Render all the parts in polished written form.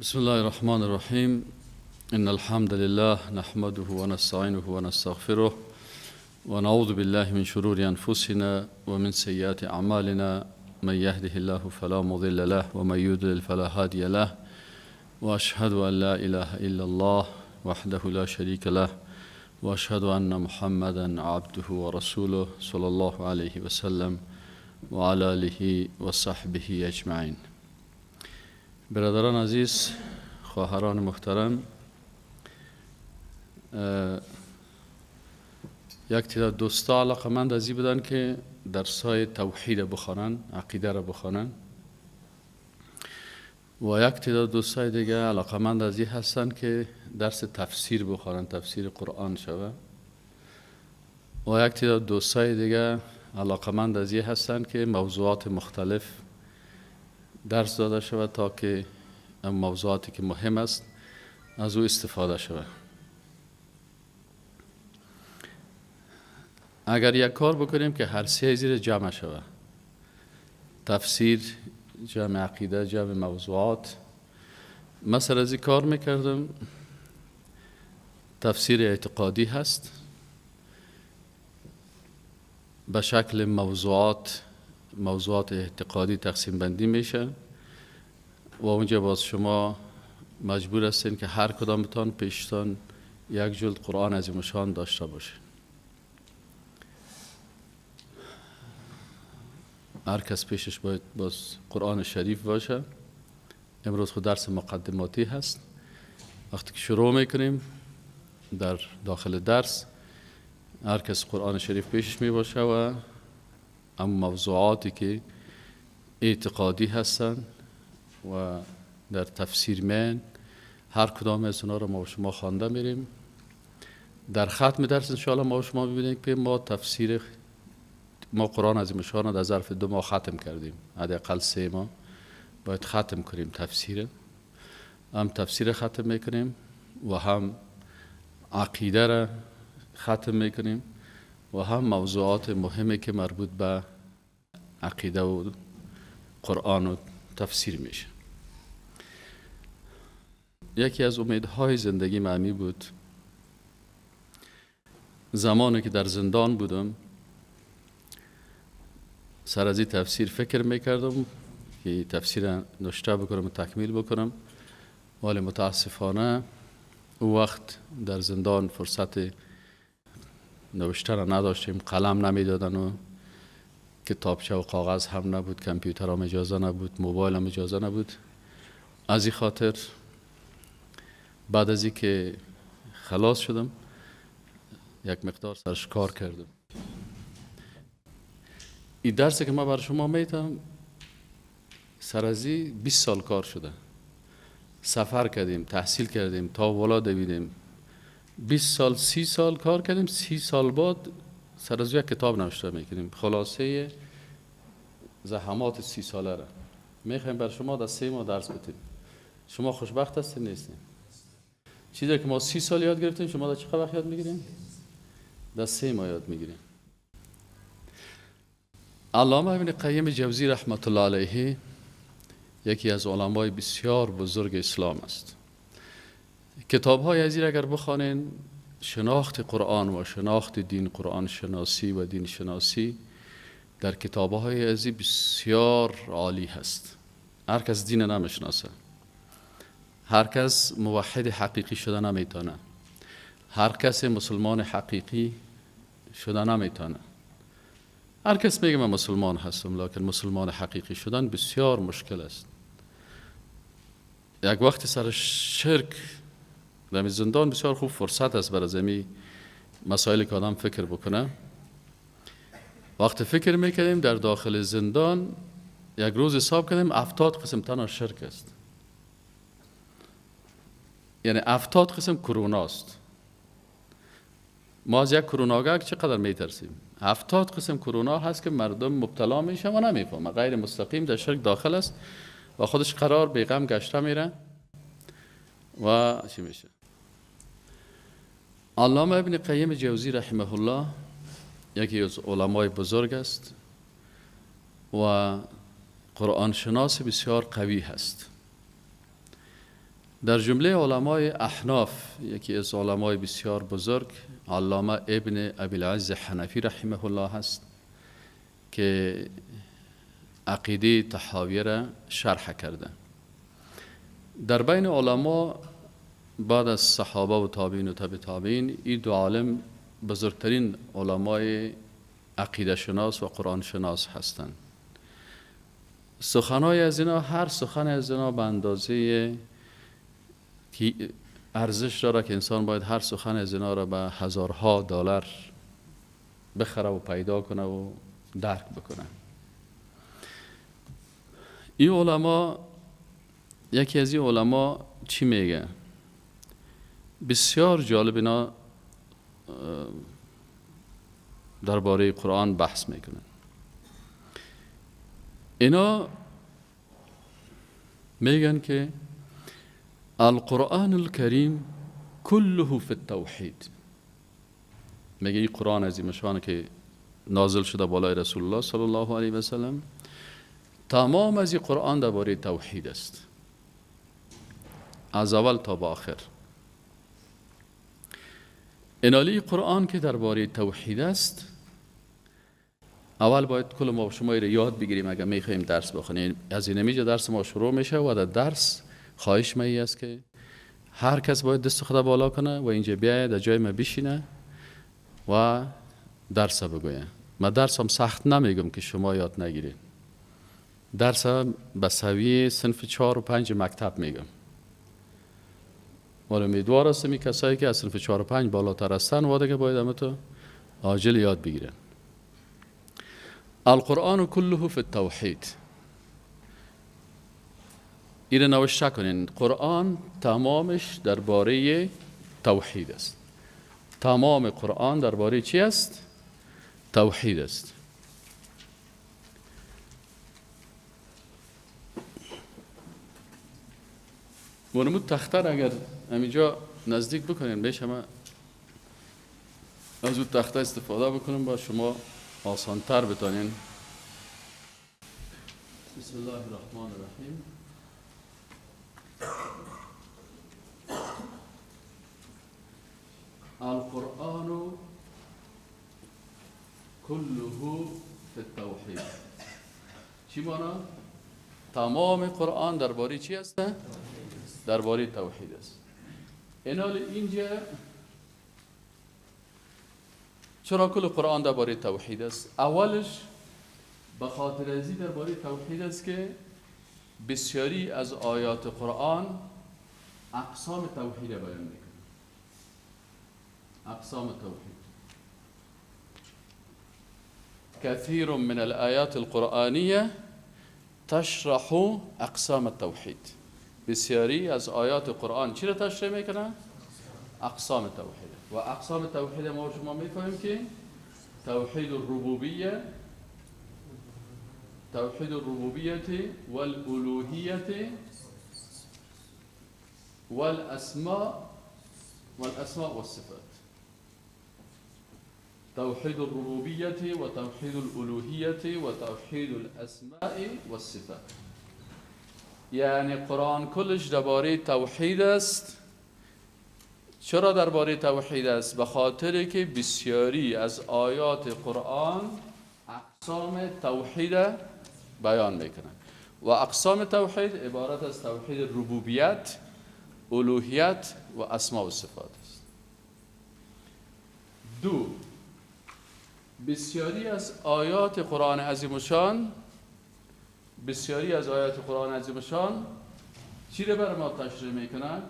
بسم الله الرحمن الرحيم إن الحمد لله نحمده ونستعينه ونستغفره ونعوذ بالله من شرور أنفسنا ومن سيئات أعمالنا من يهده الله فلا مضل له ومن يضلل فلا هادي له وأشهد أن لا إله إلا الله وحده لا شريك له وأشهد أن محمدا عبده ورسوله صلى الله عليه وسلم وعلى آله وصحبه أجمعين. برادران عزیز، خواهران محترم، یک تعداد دوستا علاقمند ازی بودن که درسای توحید بخوانن، عقیده را بخوانن، و یک تعداد دوستای دیگه علاقمند ازی هستن که درس تفسیر بخوانن، تفسیر قرآن شوه، و یک تعداد دوستای دیگه علاقمند ازی هستن که موضوعات مختلف درس داده شود تا که موضوعاتی که مهم است از او استفاده شود. اگر یک کار بکنیم که هر سه زیر جمع شود، تفسیر، جمع عقیده، جمع موضوعات. مثلا از این کار میکردم، تفسیر اعتقادی هست، به شکل موضوعات اعتقادی تقسیم بندی میشه و اونجا باز شما مجبور هستین که هر کدامتان پیشتان یک جلد قرآن عظیم الشان داشته باشه. هر کس پیشش باید باز قرآن شریف باشه. امروز خود درس مقدماتی هست. وقتی که شروع میکنیم در داخل درس، هر کس قرآن شریف پیشش می باشه و اما موضوعاتی که اعتقادی هستن و در تفسیر من هر کدام از اونا رو ما و شما خوانده میریم. در ختم درس انشاءالله ما و شما ببینیم که ما قرآن عظیم الشان در ظرف 2 ماه ختم کردیم. حداقل 3 ماه باید ختم کنیم تفسیر. هم تفسیر ختم میکنیم و هم عقیده را ختم میکنیم و هم موضوعات مهمی که مربوط به عقیده و قرآن و تفسیر میشه. یکی از امیدهای زندگی معمی بود. زمانی که در زندان بودم سر از این تفسیر فکر میکردم که تفسیر نشته بکنم و تکمیل بکنم، ولی متاسفانه او وقت در زندان فرصت نوشتن نداشتیم، قلم نمیدادن و کتابچه و کاغذ هم نبود، کامپیوتر هم اجازه نبود، موبایل هم اجازه نبود. از این خاطر بعد از این که خلاص شدم یک مقدار سرش کار کردم. این درسی که ما بر شما میتم سر از این 20 سال کار شده. سفر کردیم، تحصیل کردیم، تا والا دویدیم. 20 سال 30 سال کار کردیم. 30 سال بعد سر از یک کتاب نوشته میکنیم. خلاصه زحمات 30 ساله را میخوایم بر شما در 3 ماه درس بدیم. شما خوشبخت هستین نیستین؟ چیزی که ما 30 سال یاد گرفتیم شما در چقدر وقت یاد میگیرین؟ در 3 ماه یاد میگیرین. علامه ابن قیم جوزی رحمت الله علیه یکی از علمای بسیار بزرگ اسلام است. کتاب‌های ازی اگر بخوانین، شناخت قرآن و شناخت دین، قرآن شناسی و دین شناسی در کتاب‌های ازی بسیار عالی هست. هر کس دین نمیشناسه، هر کس موحد حقیقی شده نمیتونه، هر کس مسلمان حقیقی شده نمیتونه. هر کس میگه من مسلمان هستم، لکن مسلمان حقیقی شدن بسیار مشکل است. یک وقت سر شرک در زندان بسیار خوب فرصت است برای زمین مسائلی که آدم فکر بکنه. وقت فکر میکردیم در داخل زندان، یک روز حساب کردیم 70 قسم تنها شرک است. یعنی 70 قسم کرونا است. ما از یک کروناگاه چقدر میترسیم. 70 قسم کرونا هست که مردم مبتلا میشن و نمیفهمن، غیر مستقیم در شرک داخل است و خودش قرار بیغم گشته میره و چی میشه. علامه ابن قیم جوزی رحمه الله یکی از علمای بزرگ است و قرآن شناس بسیار قوی هست. در جمله علمای احناف یکی از علمای بسیار بزرگ علامه ابن ابی العز حنفی رحمه الله هست که عقیده طحاویه را شرح کرده. در بین علما بعد از صحابه و تابعین و تبع تابعین این دو عالم بزرگترین علمای عقیده شناس و قرآن شناس هستند. سخنهای از اینا، هر سخن از اینا به اندازه که ارزش داره که انسان باید هر سخن از اینا را به هزارها دلار بخره و پیدا کنه و درک بکنه. این علما، یکی از این علما چی میگه؟ بسیار جالب اینا درباره قرآن بحث میکنن. اینا میگن که القرآن الکریم كله فی التوحید. میگه این قرآن عظیم شان که نازل شده بالای رسول الله صلی الله علیه و سلم، تمام از این قرآن درباره توحید است، از اول تا به آخر. اینالی قرآن که درباره توحید است، اول باید کل ما شما رو یاد بگیریم اگر میخوایم درس بخونیم. از این میجا درس ما شروع میشه و در درس خواهش می است که هر کس باید دست خدا بالا کنه و اینجا بیاید در جای ما بشینه و درس بگویه. من درس هم سخت نمیگم که شما یاد نگیرید. درس به سویه صنف 4 و 5 مکتب میگم. ولی امیدوار هستم این کسایی که از صنف 4 و 5 بالاتر هستن و دیگه باید همه تو عاجل یاد بگیرن. القرآن كله فی التوحید. این نوشته کنین، قرآن تمامش درباره توحید است. تمام قرآن درباره چی است؟ توحید است. ونمود تختر اگر همینجا نزدیک بکنین بهش، همه از اون تخته استفاده بکنیم با شما آسان تر بتانین. بسم الله الرحمن الرحیم. القرآن كله فی التوحید. چی مانا؟ تمام قرآن درباره چی است؟ درباره توحید است. اینال اینجا چرا کل قرآن درباره توحید است؟ اولش به خاطر ازی درباره توحید است که بسیاری از آیات قرآن اقسام توحید بیان میکنه. اقسام توحید. كثير من الآيات القرآنية تشرح اقسام التوحید. بسیاری از آیات قرآن چی را تشریح میکنه؟ اقسام توحید. و اقسام توحید ما شما میفهمیم که توحید الربوبیه، توحید الربوبیت والالوهیت والاسماء والصفات. توحید الربوبیت و توحید الالوهیت و توحید الاسماء والصفات. یعنی قرآن کلش درباره توحید است. چرا درباره توحید است؟ به خاطر که بسیاری از آیات قرآن اقسام توحید بیان میکنند و اقسام توحید عبارت از توحید ربوبیت، الوهیت و اسماء و صفات است. دو، بسیاری از آیات قرآن عظیمشان، بسیاری از آیات قرآن عظیمشان چی را بر ما تشریح میکنند؟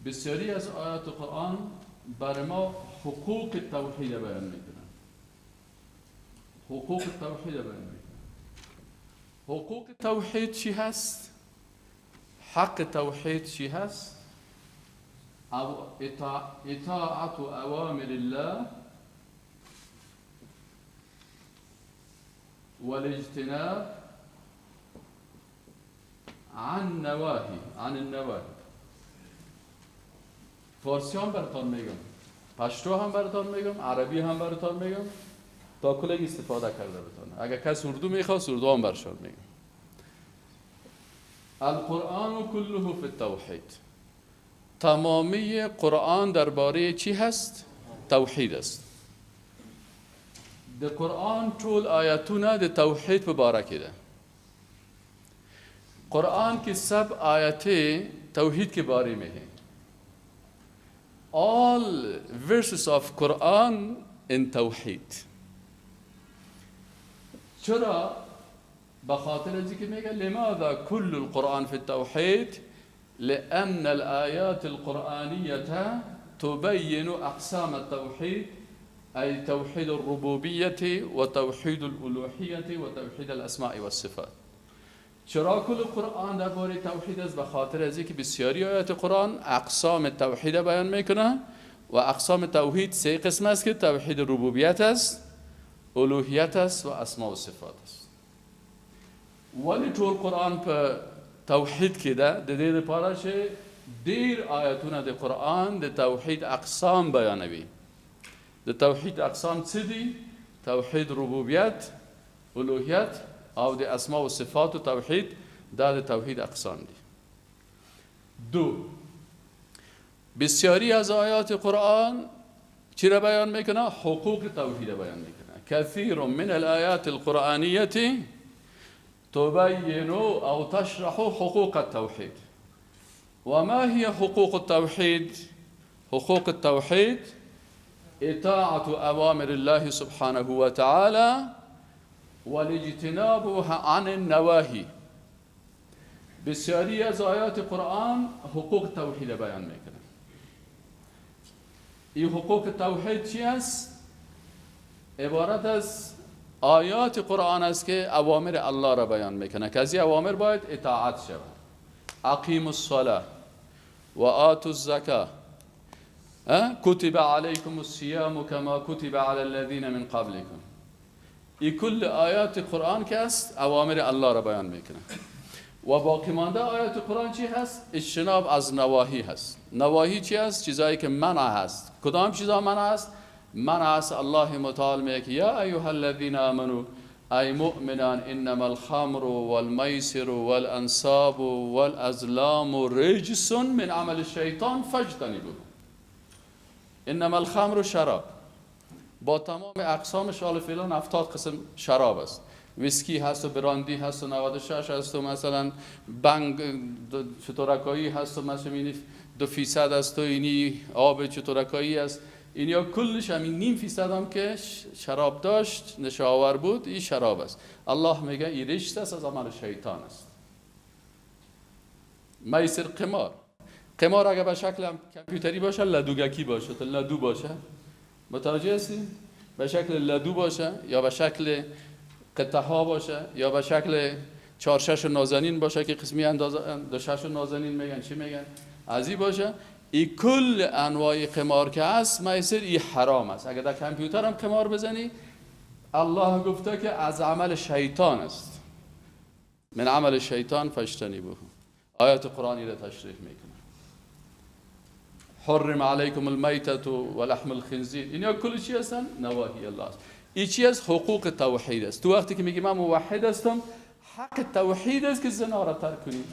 بسیاری از آیات قرآن بر ما حقوق توحید بیان میکنند. حقوق توحید بیان میکنند. حقوق توحید چی هست؟ حق توحید چی هست؟ اطاعت اوامر الله والاجتناب عن النواهی. فارسی هم براتون میگم، پشتو هم براتون میگم، عربی هم براتون میگم تا کلگی استفاده کرده بتونه. اگر کس اردو میخواست اردو هم برشان میگم. القرآن كله فی التوحید. تمامی قرآن درباره چی هست؟ توحید است. در قرآن طول آیاتونه در توحید مبارکه ده. قرآن کی سب آیاته توحید کے بارے میں ہیں. All verses of Quran in توحید. چرا؟ بخاطر ازی که میگه لماذا كل القرآن في التوحید؟ لأن الآيات القرآنية تبين أقسام التوحيد أي توحيد الربوبية وتوحيد الألوهية وتوحيد الأسماء والصفات. چرا کل قرآن درباره توحید است؟ به خاطر از اینکه بسیاری آیات قرآن اقسام توحید بیان میکنه و اقسام توحید سه قسم است که توحید ربوبیت است، الوهیت است و اسماء و صفات است. ولی طول قرآن په توحید کې ده د دې لپاره چې ډیر آیاتونه د قرآن د توحید اقسام بیانوي. د توحید اقسام څه دي؟ توحید ربوبیت، الوهیت او د اسماء و صفات و توحید دا د توحید اقسام دی. دو، بسیاری از آیات قرآن چی را بیان میکنه؟ حقوق توحید را بیان میکنه. کثیر من الآیات القرآنیه تبین او تشرح حقوق التوحید. و ما هي حقوق التوحید؟ حقوق التوحید اطاعت اوامر الله سبحانه و تعالی والاجتناب عن النواهی. بسیاری از آیات قرآن حقوق توحید بیان میکنه. این حقوق توحید چی است؟ عبارت از آیات قرآن است که اوامر الله را بیان میکنه که از این اوامر باید اطاعت شود. اقیموا الصلاة و آتوا الزکاة کتب علیکم الصیام کما کتب علی الذین من قبلکم. این کل آیات قرآن که است اوامر الله را بیان میکنه. و باقی مانده آیات قرآن چی هست؟ اجتناب از نواهی هست. نواهی چی هست؟ چیزایی که منع هست. کدام چیزا منع هست؟ منع هست الله متعال میگه که یا ایها الذین آمنوا ای مؤمنان انما الخمر والمیسر والانصاب والازلام رجس من عمل الشیطان فاجتنبوه. انما الخمر شراب، با تمام اقسامش حال فعلا 70 قسم شراب است. ویسکی هست و براندی هست و 96 هست و مثلا بنگ چطورکایی هست و مثلا 2% است و اینی آب چطورکایی است. اینیا کلش همین نیم فیصد هم که شراب داشت نشاور بود این شراب است. الله میگه این رجس است، از عمل شیطان است. میسر قمار اگر به شکل کامپیوتری باشه لدوگکی باشه تا لدو باشه، متوجه هستی؟ به شکل لدو باشه یا به شکل قطعه ها باشه یا به شکل 4-6 نازنین باشه که قسمی اندازه 2-6 نازنین میگن چی میگن از این باشه. این کل انواع قمار که هست میسر این حرام است. اگر در کامپیوتر هم قمار بزنی الله گفته که از عمل شیطان است. من عمل شیطان فاجتنبوه. آیات قرآنی را تشریح میکنه. حرم علیکم المیتة و لحم الخنزیر. اینا کل چی هستن؟ نواهی الله است. این چی است؟ حقوق توحید است. تو وقتی که میگی من موحد هستم، حق توحید است که زنا را ترک کنی،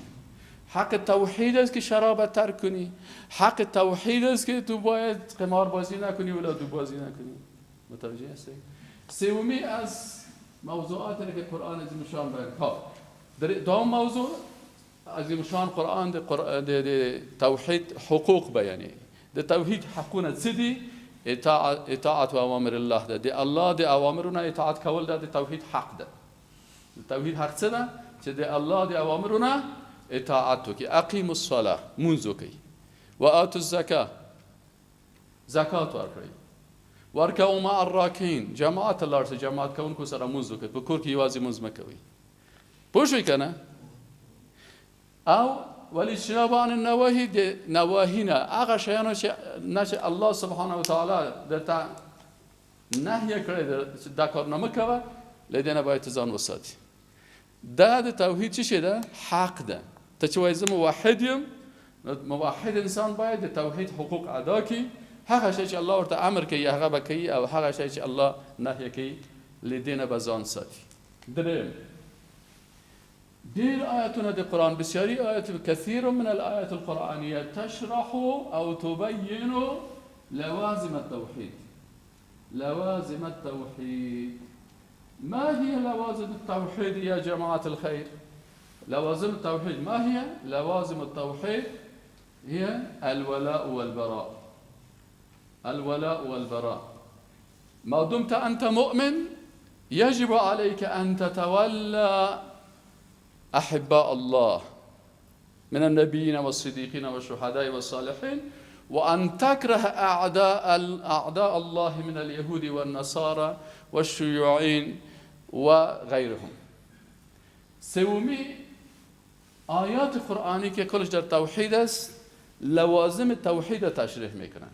حق توحید است که شراب را ترک کنی، حق توحید است که تو باید قمار بازی نکنی ولا دو بازی نکنی. متوجه هستی؟ سومی از موضوعاتی که قرآن عظیم شان بیان. دوم موضوع عظیم شان قرآن د توحید حقوق بیانه. د توحید حقونه څه دي؟ اطاعت و اوامر الله ده. د الله د اوامرونه اطاعت کول ده د توحید حق ده. د توحید حق څه ده؟ چې د الله د اوامرونه اطاعت وکړي. اقیموا الصلاة، مونځ وکړئ. و آتوا الزکاة، زکات ورکړئ. ورکعوا مع الراکعین، جماعت الله سره جماعت کوونکو سره مونځ وکړئ. په کور کې یوازې مونځ مه کوئ. پوه شوئ که نه؟ او والاجتناب عن النواهی، د نواهی نه هغه شیانو چې الله سبحانه و تعالی درته نهی کړی چې دا کار نه مه کوه، له دې نه باید ته ځان وساتي. دا د توحید څه شی ده؟ حق ده. ته چې وایې زه موحد یم، نو موحد انسان باید د توحید حقوق ادا کړي. هغه شی چې الله ورته امر کوي هغه به کوي، او هغه شی چې الله نهی کوي له دې نه به ځان ساتي. دریم، دير آياتنا دي قرآن بسياري آيات كثير من الآيات القرآنية تشرح أو تبين لوازم التوحيد. لوازم التوحيد. ما هي لوازم التوحيد يا جماعة الخير؟ لوازم التوحيد ما هي؟ لوازم التوحيد هي الولاء والبراء. الولاء والبراء. ما دمت أنت مؤمن يجب عليك أن تتولى أحباء الله من النبيين والصديقين والشهداء والصالحين، وأن تكره أعداء الله من اليهود والنصارى والشيوعيين وغيرهم. سومی آیات قرآنی که کلش در توحید است لوازم توحید تشریح میکنن.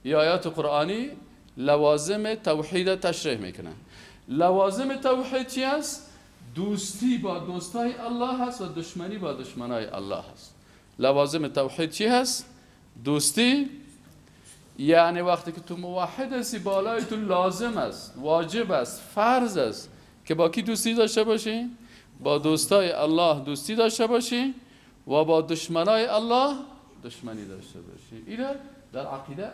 یا آیات قرآنی لوازم توحید تشریح میکنن. لوازم توحید چی است؟ دوستی با دوستای الله هست و دشمنی با دشمنای الله هست. لوازم توحید چی هست؟ دوستی، یعنی وقتی که تو موحد هستی بالای تو لازم است، واجب است، فرض است که با کی دوستی داشته باشی؟ با دوستای الله دوستی داشته باشی و با دشمنای الله دشمنی داشته باشی. اینا در عقیده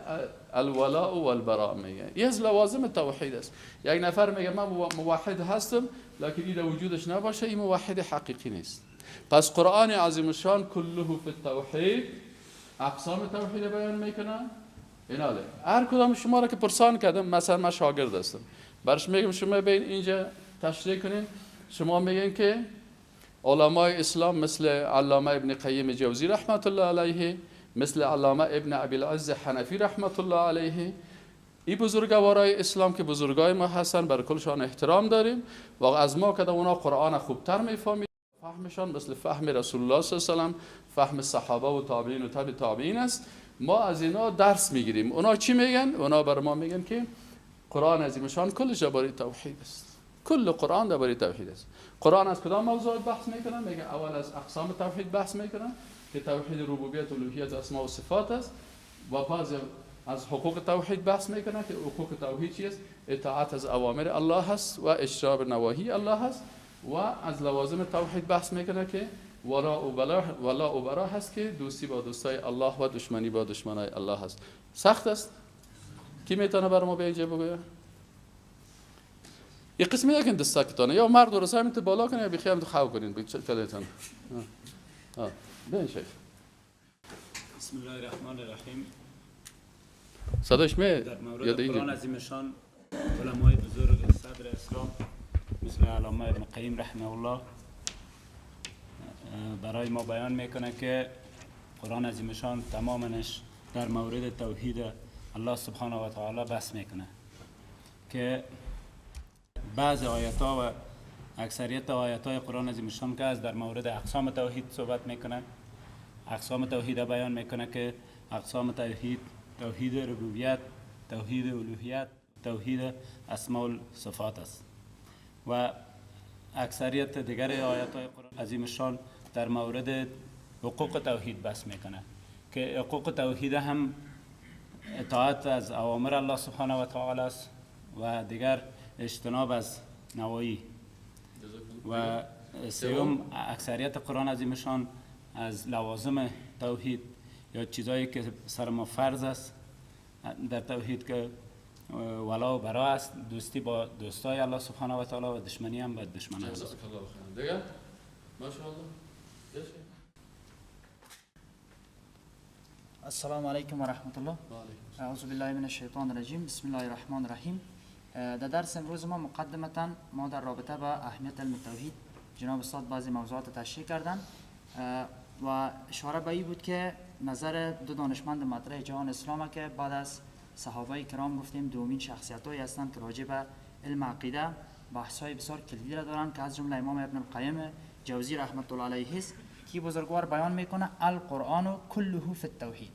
الولاء و البراء میگه. این از لوازم توحید است. یک نفر میگه من موحد هستم لکن این وجودش نباشه، این موحد حقیقی نیست. پس قرآن عظیم الشان کله فی التوحید اقسام توحید بیان میکنه. ایناله هر کدام شما را که پرسان کردم، مثلا من شاگرد هستم، برش میگم شما بین اینجا تشریح کنین، شما میگین که علمای اسلام مثل علامه ابن قیم جوزی رحمت الله علیه، مثل علامه ابن ابی العز حنفی رحمت الله علیه، این بزرگوارای اسلام که بزرگای ما هستن بر کلشان احترام داریم و از ما که اونا قرآن خوبتر میفهمید، فهمشان مثل فهم رسول الله صلی الله علیه و سلم، فهم صحابه و تابعین و تبع تابعین است. ما از اینا درس میگیریم. اونا چی میگن؟ اونا بر ما میگن که قرآن عظیمشان کلش درباره توحید است. کل قرآن درباره توحید است. قرآن از کدام موضوعات بحث میکنن؟ میگه اول از اقسام توحید بحث میکنن که توحید ربوبیت و الوهیت اسماء و صفات است، و بعض از حقوق توحید بحث میکنن که حقوق توحید چیست؟ اطاعت از اوامر الله هست و اجتناب نواهی الله هست. و از لوازم توحید بحث میکنه که ولا و برا هست که دوستی با دوستای الله و دشمنی با دشمنای الله هست. سخت است؟ کی میتونه برای ما به اینجا بگه؟ یه قسمی یکن دستکتانه یا مرد و رسای میتونه بالا کنه یا بخیه هم تو خواه کنین بکلیتان. بین شیخ. بسم الله الرحمن الرحیم. صداش می؟ در مورد قرآن عظیمشان علمای بزرگ صدر اسلام مثل علامه ابن قیم رحمه الله برای ما بیان میکنه که قرآن عظیمشان تمامش در مورد توحید الله سبحانه و تعالی بحث میکنه که بعض آیات ها و اکثریت آیات های قرآن عظیمشان که از در مورد اقسام توحید صحبت میکنه. اقسام توحید بیان میکنه که اقسام توحید: توحید ربوبیت، توحید الوهیت، توحید اسماء و صفات است. و اکثریت دیگر آیات های قرآن عظیمشان در مورد حقوق توحید بحث میکنه که حقوق توحید هم اطاعت از اوامر الله سبحانه و تعالی است و دیگر اجتناب از نواهی. و سوم اکثریت قرآن عظیمشان از لوازم توحید یا چیزایی که سر ما فرض است در توحید که ولا و برا است، دوستی با دوستای الله سبحانه و تعالی و دشمنی هم با دشمنان الله. دیگه ماشاءالله. السلام علیکم و رحمت الله. اعوذ بالله من الشیطان الرجیم. بسم الله الرحمن الرحیم. در درس امروز ما مقدمتا ما در رابطه با اهمیت علم توحید جناب استاد بعضی موضوعات تشریح کردن و اشاره به این بود که نظر دو دانشمند مطرح جهان اسلام که بعد از صحابه کرام گفتیم دومین شخصیتایی هستند که راجع به علم عقیده بحث‌های بسیار کلیدی را دارند که از جمله امام ابن القیم جوزی رحمت الله علیه است که بزرگوار بیان میکنه القرآن کله فی التوحید،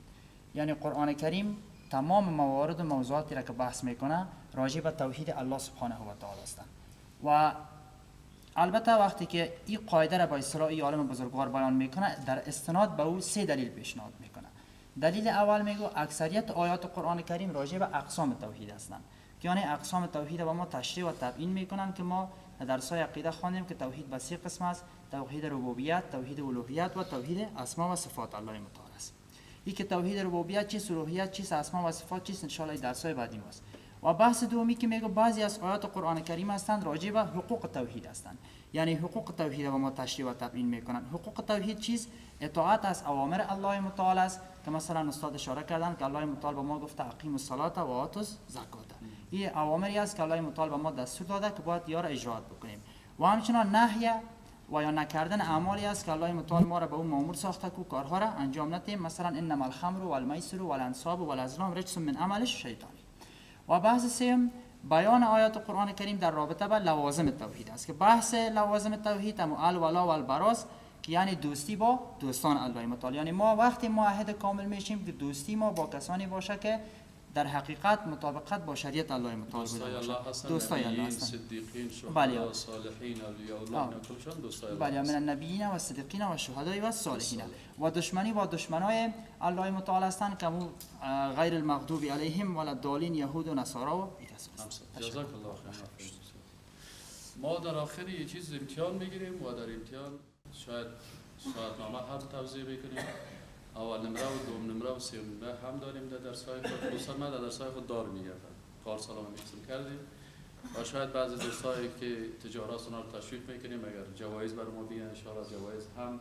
یعنی قرآن کریم تمام موارد و موضوعاتی را که بحث میکنه راجع به توحید الله سبحانه و تعالی است. و البته وقتی که این قاعده را با اصطلاح این عالم بزرگوار بیان میکنه در استناد به او سه دلیل پیشنهاد میکنه. دلیل اول میگه اکثریت آیات قرآن کریم راجع به اقسام توحید هستند، یعنی اقسام توحید با ما تشریح و تبیین میکنن که ما در درس‌های عقیده خواندیم که توحید به 3 قسم است: توحید ربوبیت، توحید الوهیت و توحید اسما و صفات الله متعال است. این که توحید ربوبیت چیست، الوهیت چیست، اسما و صفات چیست، ان شاء الله درس‌های بعدی است. و بحث دومی که میگه بعضی از آیات قرآن کریم هستند راجع به حقوق توحید هستند، یعنی حقوق توحید و ما تشریح و تبیین میکنن. حقوق توحید چیست؟ اطاعت از اوامر الله متعال است که مثلا استاد اشاره کردن که الله متعال به ما گفته اقیم الصلاه و آتوا الزکات. این اوامری است که الله متعال به ما دستور داده که باید یا را اجرا بکنیم. و همچنین نهی و یا نکردن اعمالی است که الله متعال ما را به اون مأمور ساخته که کارها را انجام ندهیم، مثلا انما الخمر والمیسر والانصاب والازلام رجس من عمل الشیطان. و بحث سوم بیان آیات قرآن کریم در رابطه با لوازم توحید است که بحث لوازم توحید هم الولا و البراست که یعنی دوستی با دوستان الله متعال. یعنی ما وقتی معاهد کامل میشیم که دوستی ما با کسانی باشه که در حقیقت مطابقت با شریعت الله متعال باشه. دوستای الله هستند، صدیقین، شهدا، صالحین، اولیاء الله، کلشان دوستای الله. بله، من النبیین و صدیقین و شهداء و صالحین. و دشمنی با دشمنای الله متعال هستند که غیر المغضوب علیهم ولا الضالین، یهود و نصارا و جزاک الله خیر. ما در آخر یه چیز امتحان میگیریم و در امتحان شاید نامه هم توضیح بکنیم. اول نمره و دوم نمره و سوم نمره هم داریم در درس‌های خود. دوستان ما در درس‌های خود دار میگردن. کار سلام می‌قسم کردیم و شاید بعضی دوستایی که تجارت اونا رو تشویق میکنیم اگر جوایز برای ما بیان ان شاء الله جوایز هم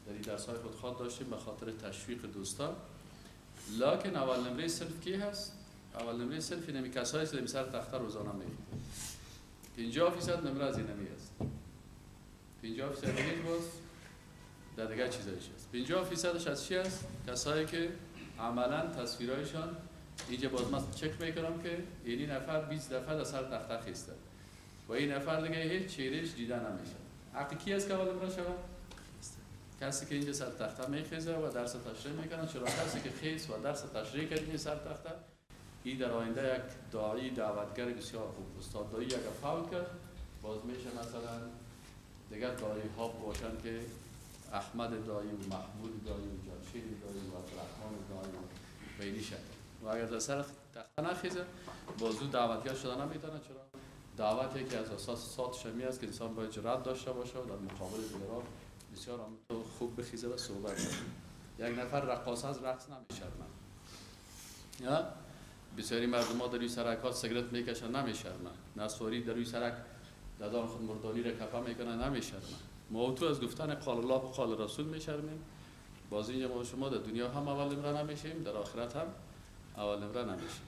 در این درس‌های خود خواهد داشتیم به خاطر تشویق دوستان. لکن اول نمره صرف کی هست؟ اول نمره صرف اینمی کسایی که سر تخته روزانه میخونن. 50% نمره از اینمی است. 50% دیگه باز در دیگه چیزایش هست. 50% از چی است؟ کسایی که عملا تصویرایشان اینجا باز من چک میکنم که این نفر 20 دفعه در سر تخته خیسته و این نفر دیگه هیچ چهرهش دیده نمیشه. حق کی است که اول نمره شود؟ کسی که اینجا سر تخته میخیزه و درس تشریح میکنه. چرا کسی که خیز و درس تشریح کرده سر تخته این در آینده یک داعی دعوتگر بسیار خوب. استاد داعی اگر فعال کرد باز میشه مثلا دیگر داعی ها باشن که احمد داعی و محمود داعی و جمشید داعی و عبدالرحمن داعی و بینی شد. و اگر در سر تخته نخیزه بازو دعوتگر شده نمیتونه. چرا؟ دعوت یکی از اساسات شمی است که انسان باید جرأت داشته باشه و در مقابل دیگران بسیار خوب بخیزه و صحبت کنه. یک نفر رقاص از رقص نمیشرمه. یا بسیاری مردم ها در روی سرکات سیگرت میکشن نمیشرمه. نسواری در روی سرک دادان خود مردانی را کپا میکنن نمیشرمه. ما تو از گفتن قال الله و قال رسول میشرمیم. باز اینجا ما شما در دنیا هم اول نمره نمیشیم، در آخرت هم اول نمره نمیشیم.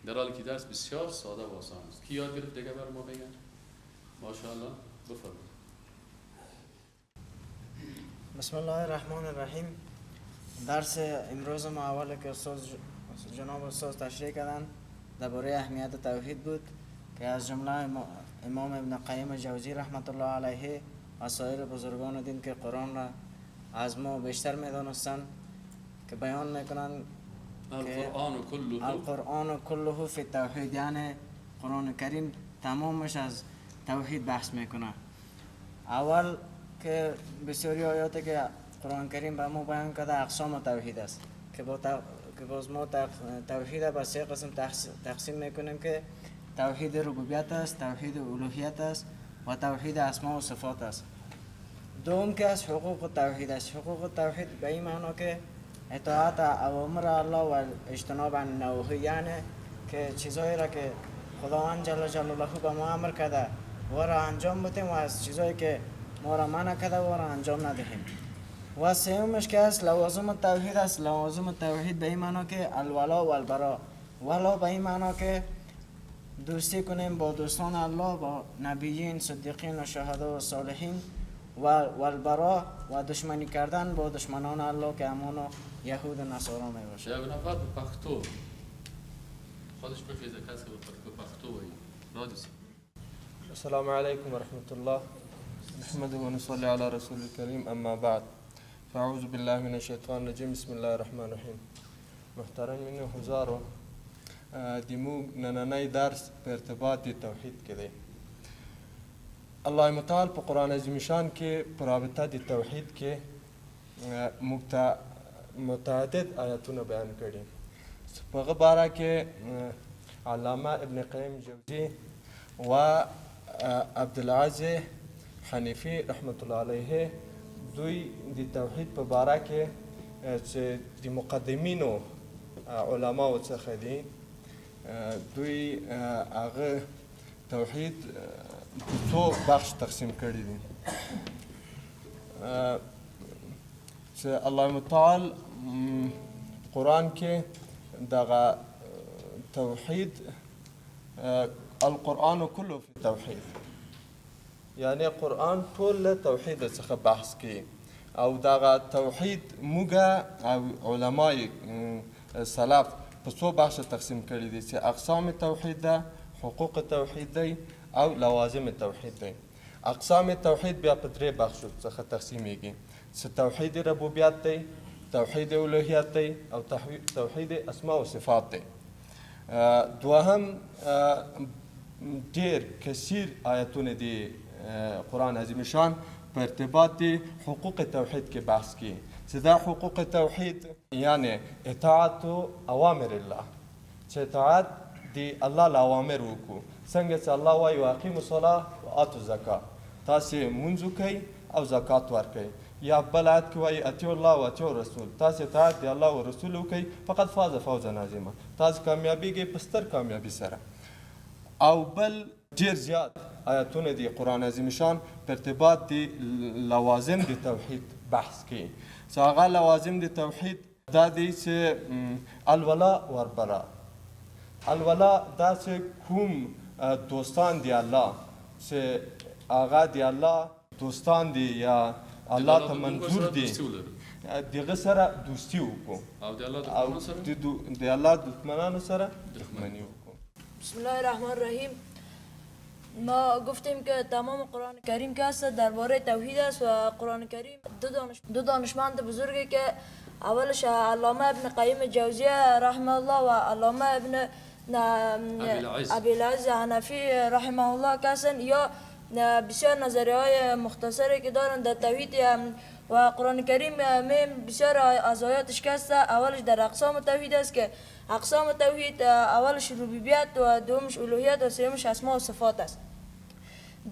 در حالی که درس بسیار ساده و آسان است. کی یاد گرفت دیگه برای ما بگن؟ ماشاءالله بفرمایید. بسم الله الرحمن الرحیم. درس امروز ما اول که جناب استاد تشریح کردن درباره اهمیت توحید بود که از جمله امام ابن قیم جوزی رحمت الله علیه و سایر بزرگان دین که قرآن را از ما بیشتر میدانستند که بیان میکنن القرآن کله فی التوحید، یعنی قرآن کریم تمامش از توحید بحث میکنه. اول که بسیاری آیاتی که قرآن کریم به ما بیان کرده اقسام توحید است که باز ما توحید به 3 قسم تقسیم میکنیم که توحید ربوبیت است، توحید الوهیت است و توحید اسما و صفات است. دوم که از حقوق توحید است. حقوق توحید به این معنی که اطاعت اوامر الله و اجتناب عن النواهی، یعنی که چیزایی را که خداوند جل جلاله به ما امر کرده و را انجام بدیم و از چیزایی که ما را منع کرده و را انجام ندهیم. و سومش که از لوازم توحید است. لوازم توحید به این معنی که الولا و البرا. ولا به این معنی که دوستی کنیم با دوستان الله، با نبیین، صدیقین و شهدا و صالحین، و البرا و دشمنی کردن با دشمنان الله که همون یهود و نصارا می باشه. یک نفر به پختو خودش بخیزه کسی به پختو بایی رادیس. السلام علیکم و رحمت الله. نحمده و نصلی علی رسول الکریم. اما بعد فاعوذ بالله من الشیطان الرجیم. بسم الله الرحمن الرحیم. محترمین حضار، دیمو نننی درس په ارتباط د توحید کې دی. الله متعال په قرآن عظیم شان کې په رابطه د توحید کې متعدد آیاتونه بیان کړي. په هغه باره کې علامه ابن قیم جوزی و عبدالعزیز حنیفی رحمت الله علیه دوی د توحید په باره کې چې د مقدمینو علماو څخه دي دوی هغه توحید په څو بخش تقسیم کړی دي چې الله متعال قرآن کې دغه توحید القرآن كله في التوحید یعنی قرآن ټول توحید څخه بحث کوي او دغه توحید موږ او علمای سلف په څو بخش تقسیم کړي دي چې اقسام توحید ده حقوق توحید دی او لوازم توحید دی اقسام توحید بیا په درې بخشو څخه تقسیمیږي چې توحید ربوبیت دی توحید الوهیت دی او توحید اسماء و صفات دی دوهم ډیر کثیر آیتونه دي قرآن عظیم شان په ارتباط د حقوق توحید کې بحث کی چې دا حقوق توحید یعنی اطاعت اوامر الله چې اطاعت دی الله له اوامر وکړو څنګه چې الله وایي واقیموا الصلاه واتوا الزکات تاسې مونځ وکئ او زکات ورکئ یا بل آیت کې وایي اطیعوا الله واطیعوا الرسول تاسې اطاعت د الله او رسول وکئ فقط فاز فوزا عظیما تاسې کامیابیږئ په ستر کامیابي سره او بل ډیر زیات آیتونه دی قرآن عظیم شان په ارتباط دی لوازم د توحید بحث کوي چې هغه لوازم د توحید دا دی چې الولا والبراء الولا دا چې کوم دوستان دی الله چې هغه دی الله دوستان دی یا الله ته منظور دی دغه سره دوستی وکړو او د الله دشمنانو سره دښمنی وکړو. بسم الله الرحمن الرحیم. ما گفتیم که تمام قرآن کریم که هست درباره توحید است و قرآن کریم دو دانشمند بزرگی که اولش علامه ابن قیم جوزیه رحمه الله و علامه ابن ابی العز حنفی رحمه الله که هستن یا بسیار نظریه های مختصری که دارن در توحید و قرآن کریم بسیار از آیاتش که هست اولش در اقسام توحید است که اقسام توحید اولش ربوبیت و دومش الوهیت و سومش اسماء و صفات است.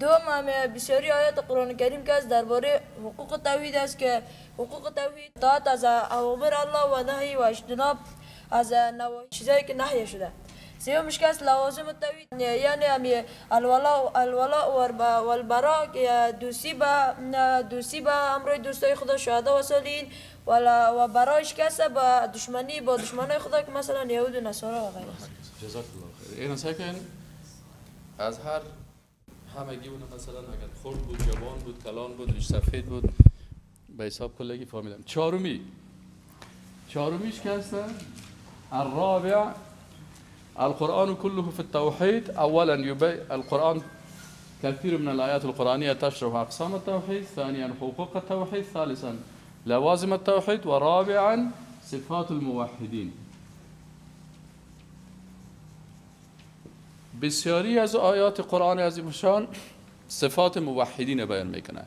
دوم بسیاری آیات قرآن کریم که از درباره حقوق توحید است که حقوق توحید اطاعت از اوامر الله و نهی و اجتناب از چیزایی که نهی شده. سومش که از لوازم توحید یعنی الولاء والبراء که دوستی با امر دوستای خدا شهدا و صالحین و برایش کسا با دشمنی با دشمنای خدا که مثلا یهود و نصارا و غیره. جزاک الله خیر. این سکن از هر همگی اون مثلا اگر خرد بود جوان بود کلان بود ریش سفید بود به حساب کلگی فهمیدم. چهارمیش که هست الرابع القرآن كله في التوحيد. اولا القرآن كثير من الآيات القرآنية تشرح أقسام التوحيد. ثانيا حقوق التوحيد. ثالثا لوازم التوحيد. ورابعا صفات الموحدين. بسیاری از آیات قرآن عظیم شان صفات موحدین بیان میکنه،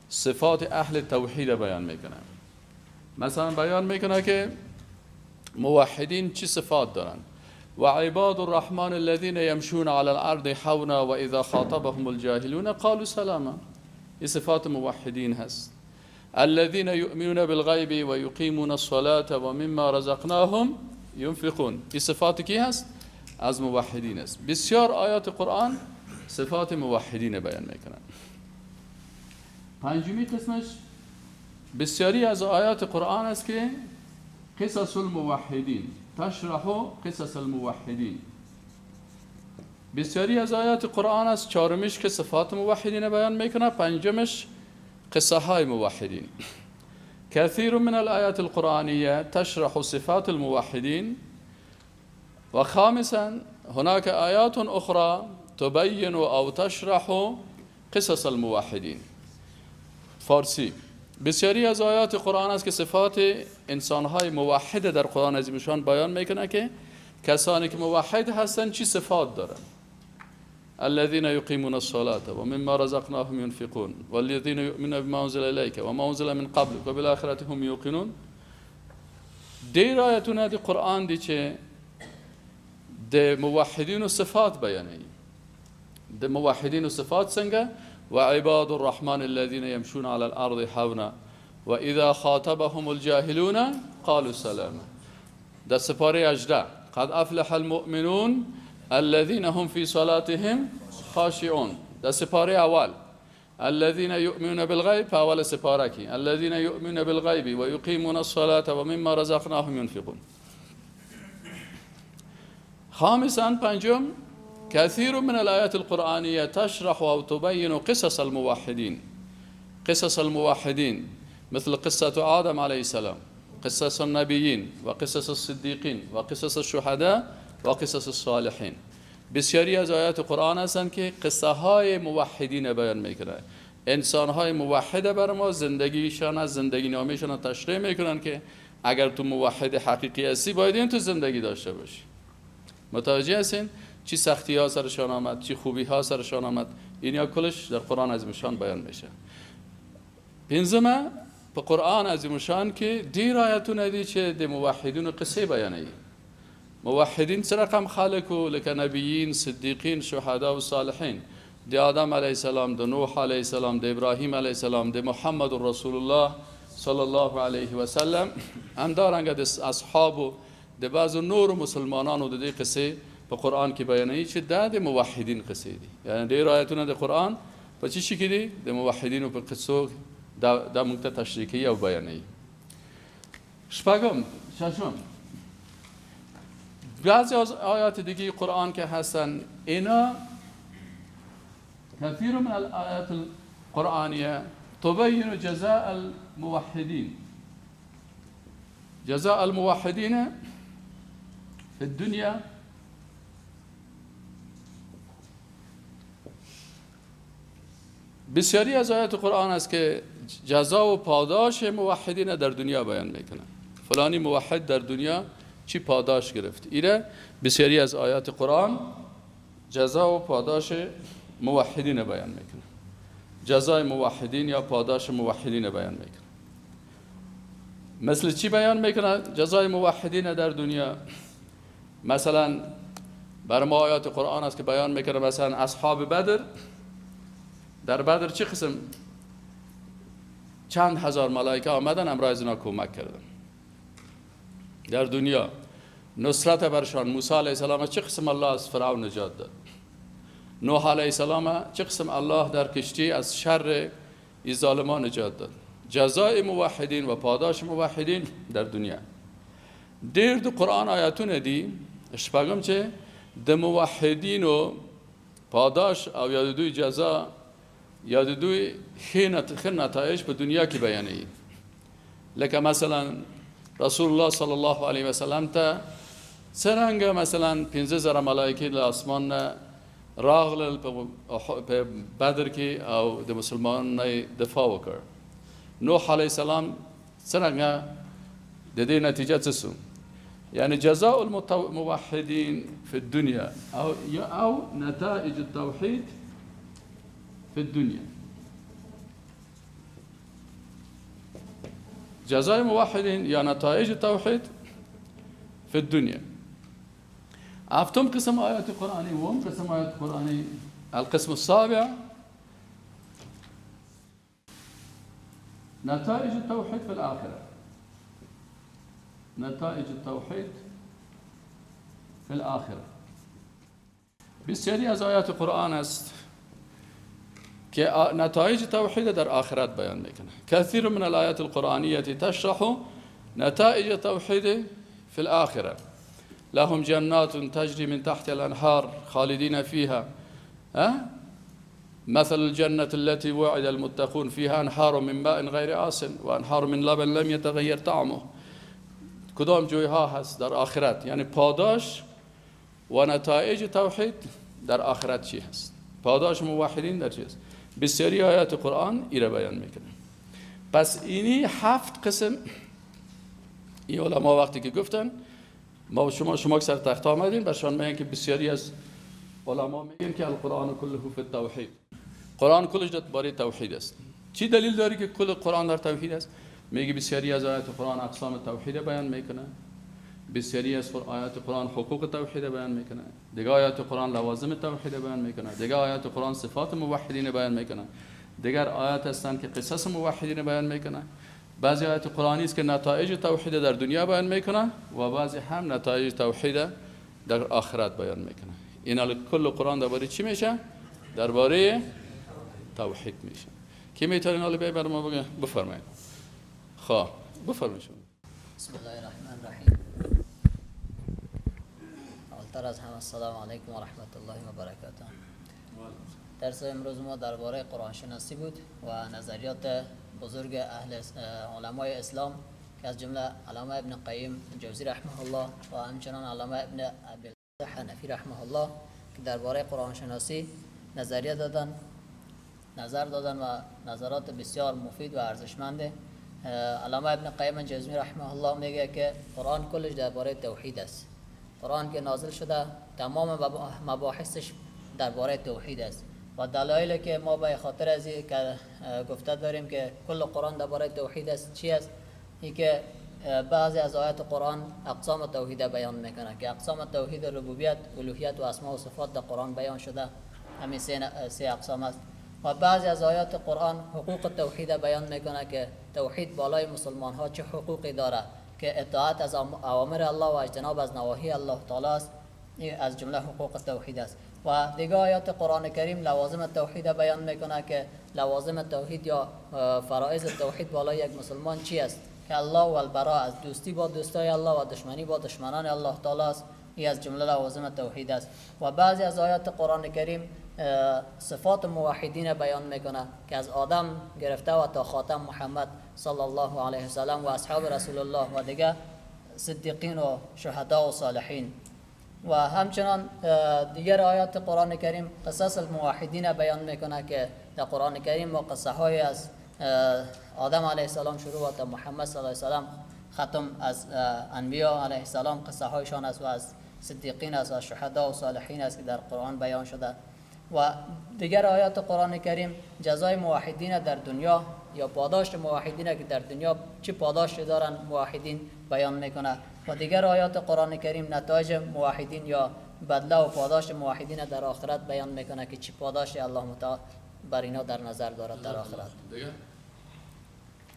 صفات اهل توحید بیان میکنه. مثلا بیان میکنه که موحدین چی صفات دارن. و عباد الرحمن الذين يمشون على الارض حونا و اذا خاطبهم الجاهلون قالوا سلاما. این صفات موحدین هست. الذين يؤمنون بالغيب و يقيمون الصلاة و مما رزقناهم ينفقون. این صفات کی هست؟ از موحدین است. بسیار آیات قرآن صفات موحدین بیان میکنن. پنجمی قسمش بسیاری از آیات قرآن است که قصص الموحدین تشرح قصص الموحدین. بسیاری از آیات قرآن است. چهارمیش که صفات موحدین بیان میکنه. پنجمش قصه های موحدین. كثير من الآيات القرآنية تشرح صفات الموحدين. وخامسا هناك آيات أخرى تبين أو تشرح قصص الموحدين. فارسی بسیاری از آیات قرآن است که صفات انسانهای موحد در قرآن عظیم شان بیان میکنه که کسانی که موحد هستن چی صفات دارن. الذين يقيمون الصلاة ومما رزقناهم ينفقون والذين يؤمنون بما أنزل إليك وما أنزل من قبلك وبالآخرة هم يوقنون. دیر آیتونه دی قرآن دی چه د موحدین و صفات بیانه. ده موحدين و صفات سنگه و عباد الرحمن الذين يمشون على الارض حونا و اذا خاطبهم الجاهلون قالوا سلاما. در سپاره 18 قد افلح المؤمنون الذين هم في صلاتهم خاشعون. در سپاره اول الذين يؤمنون بالغيب، اول سپاره کی الذين يؤمنون بالغيب ويقيمون الصلاة ومما رزقناهم ينفقون. خامسا پنجم كثير من الآيات القرآنية تشرح أو تبين قصص الموحدين، قصص الموحدين مثل قصة آدم عليه السلام، قصص النبيين وقصص الصديقين وقصص الشهداء وقصص الصالحين. بسیاری از آیات قرآن هستند که قصه های موحدین بیان میکنه. انسان های موحد بر ما زندگیشان از زندگی نامشان تشریح میکنن که اگر تو موحد حقیقی هستی باید این تو زندگی داشته باشی. متوجه هستین چی سختی ها سرشان آمد، چی خوبی ها سرشان آمد، اینیا کلش در قرآن عظیمشان بیان میشه. پنځمه په قرآن عظیمشان کې ډیر آیاتونه دي چې د موحدینو قصې بیانوي. موحدین څه رقم خلکو لکه نبیین، صدیقین، شهدا و صالحین، د آدم علیه السلام، د نوح علیه السلام، د ابراهیم علیه السلام، د محمد رسول الله صلی الله علیه و سلم، همدارنګه د اصحابو د بعضو نور مسلمانانو د دې قصې په قرآن کې بیانوي چې دا د موحدین قصې دي. یعنی ډیر آیاتونه د قرآن په چی شي کې دي؟ د موحدینو په قصو دا موږ ته تشریح کوي او بیانوي. ششم بعضی از آیات دیگه قرآن که هستن اینا كثير من الآيات القرآنية تبين جزاء الموحدين، جزاء الموحدين في الدنيا بسیاری از آیات قرآن است که جزا و پاداش موحدین در دنیا بیان میکنه. فلانی موحد در دنیا چی پاداش گرفت. ایره بسیاری از آیات قرآن جزا و پاداش موحدین بیان میکنه. جزای موحدین یا پاداش موحدین بیان میکنه. مثل چی بیان میکنه جزای موحدین در دنیا؟ مثلا بر ما آیات قرآن است که بیان میکنه مثلا اصحاب بدر، در بدر چه قسم چند هزار ملائکه آمدن امرای از اینا کمک کردن. در دنیا نصرت برشان موسی علیه السلام چه قسم الله از فرعون نجات داد. نوح علیه السلام چه قسم الله در کشتی از شر این ظالمان نجات داد. جزای موحدین و پاداش موحدین در دنیا. دیر دو قرآن آیاتونه دی شپږم چې د موحدینو پاداش او یاد دوی جزا یاد دوی ښه نتایج په دنیا کې بیانوي. لکه مثلا رسول الله صلی الله علیه وسلم ته څرنګه مثلا 15000 ملائکه له اسمان نه راغلل په بدر کې او د مسلمانانو دفاع وکړ. نوح علیه السلام څرنګه د دې نتیجه څه سو؟ يعني جزاء الموحدين في الدنيا أو نتائج التوحيد في الدنيا. جزاء الموحدين يا نتائج التوحيد في الدنيا. أفتم قسم آيات القرآن وهم قسم آيات القرآن القسم السابع نتائج التوحيد في الآخرة. نتائج التوحيد في الآخرة. بسیاری از آیات قرآن است که نتایج توحید در آخرت بیان میکنه. كثير من الآيات القرآنية تشرح نتائج التوحيد في الآخرة. لهم جنات تجري من تحت الأنهار خالدين فيها. مثل الجنة التي وعد المتقون فيها أنهار من ماء غير آسن وأنهار من لبن لم يتغير طعمه. کدام جوی ها هست در آخرت؟ یعنی پاداش و نتایج توحید در آخرت چی هست؟ پاداش موحدین در چی هست؟ بسیاری آیات قرآن ایره بیان میکنه. پس اینی 7 قسم این علما وقتی که گفتن ما شما که سر تخت آمدین برشان میگن که بسیاری از علما میگن که القرآن کله فی التوحید. قرآن کلش درباره توحید است. چی دلیل داری که کل قرآن در توحید است؟ میگه بسیاری از آیات قرآن اقسام توحید بیان میکنه. بسیاری از آیات قرآن حقوق توحید بیان میکنه، دیگه آیات قرآن لوازم توحید بیان میکنه، دیگه آیات قرآن صفات موحدین بیان میکنه، دیگر آیات هستند که قصص موحدین بیان میکنه. بعضی آیات قرآنی است که نتایج توحید در دنیا بیان میکنه و بعضی هم نتایج توحید در آخرت بیان میکنه. این کل قرآن درباره چی میشه؟ درباره توحید میشه. کی میتونه حالا بر ما بگه؟ بفرمایید. خب بفرمایید. بسم الله الرحمن الرحیم. اولتر از همه السلام علیکم و رحمت الله و برکاته. درس امروز ما درباره قرآن شناسی بود و نظریات بزرگ علمای اسلام که از جمله علامه ابن قیم جوزی رحمه الله و همچنان علامه ابن ابی حنفی رحمه الله که درباره قرآن شناسی نظریه دادن، نظر دادن و نظرات بسیار مفید و ارزشمنده. علامه ابن قیم جوزی رحمه الله میگه که قرآن کلش درباره توحید است. قرآن که نازل شده تمام مباحثش درباره توحید است و دلایلی که ما به خاطر از که گفته داریم که کل قرآن درباره توحید است چی است؟ این که بعضی از آیات قرآن اقسام توحید بیان میکنه که اقسام توحید ربوبیت، الوهیت و اسماء و صفات در قرآن بیان شده، همین سه اقسام است. و بعضی از آیات قرآن حقوق توحید بیان میکنه که توحید بالای مسلمان ها چه حقوقی داره که اطاعت از اوامر الله و اجتناب از نواهی الله تعالی است. این از جمله حقوق توحید است. و دیگه آیات قرآن کریم لوازم توحید بیان میکنه که لوازم توحید یا فرائض توحید بالای یک مسلمان چی است که الله و البراء، از دوستی با دوستای الله و دشمنی با دشمنان الله تعالی است. این از جمله لوازم توحید است. و بعضی از آیات قرآن کریم صفات موحدین بیان میکنه که از آدم گرفته و تا خاتم محمد صلی الله علیه وسلم و اصحاب رسول الله و دیگه صدیقین و شهدا و صالحین. و همچنان دیگر آیات قرآن کریم قصص الموحدین بیان میکنه که در قرآن کریم ما قصه های از آدم علیه السلام شروع و تا محمد صلی الله علیه وسلم ختم از انبیا علیه السلام قصه هایشان است و از صدیقین است و از شهدا و صالحین است که در قرآن بیان شده. و دیگر آیات قرآن کریم جزای موحدین در دنیا یا پاداش موحدین که در دنیا چه پاداشی دارن موحدین بیان میکنه. و دیگر آیات قرآن کریم نتایج موحدین یا بدله و پاداش موحدین در آخرت بیان میکنه که چه پاداشی الله متعال بر اینا در نظر دارد در آخرت. دیگه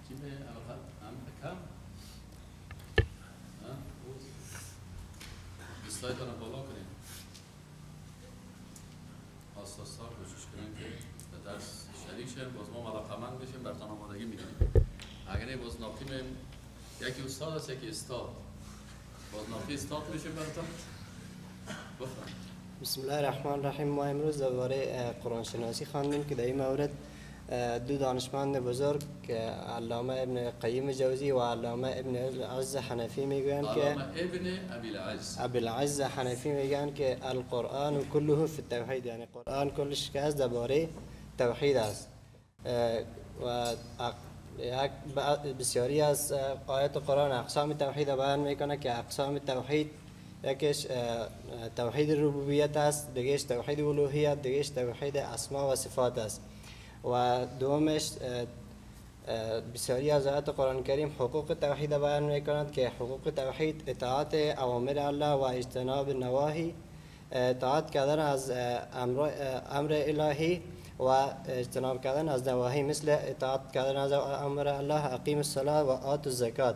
چی به علاقه کم اسلاید رو بالا کنیم. اساسا کوشش کنیم که در درس شریک شیم، باز ما علاقه‌مند بشیم، براتون آمادگی میکنیم. اگر نه باز ناقیم یکی استاد است یکی استاد، باز ناقی استاد میشیم براتون. بسم الله الرحمن الرحیم. ما امروز درباره قرآن شناسی خواندیم که در این مورد دو دانشمند بزرگ که علامه ابن قیم جوزی و علامه ابن العز حنفی میگویند که علامه ابن ابی العز حنفی میگن که القرآن كله فی التوحید، یعنی قرآن کلش که از درباره توحید است. و بسیاری از آیات قرآن اقسام توحید بیان میکنه که اقسام توحید یکیش توحید ربوبیت است، دیگهش توحید الوهیت، دیگهش توحید اسما و صفات است. و دومش بسیاری از آیات قرآن کریم حقوق توحید بیان میکنند که حقوق توحید اطاعت اوامر الله و اجتناب نواهی، اطاعت کردن از امر الهی و اجتناب کردن از نواهی، مثل اطاعت کردن از امر الله اقیم الصلاة و آت الزکات،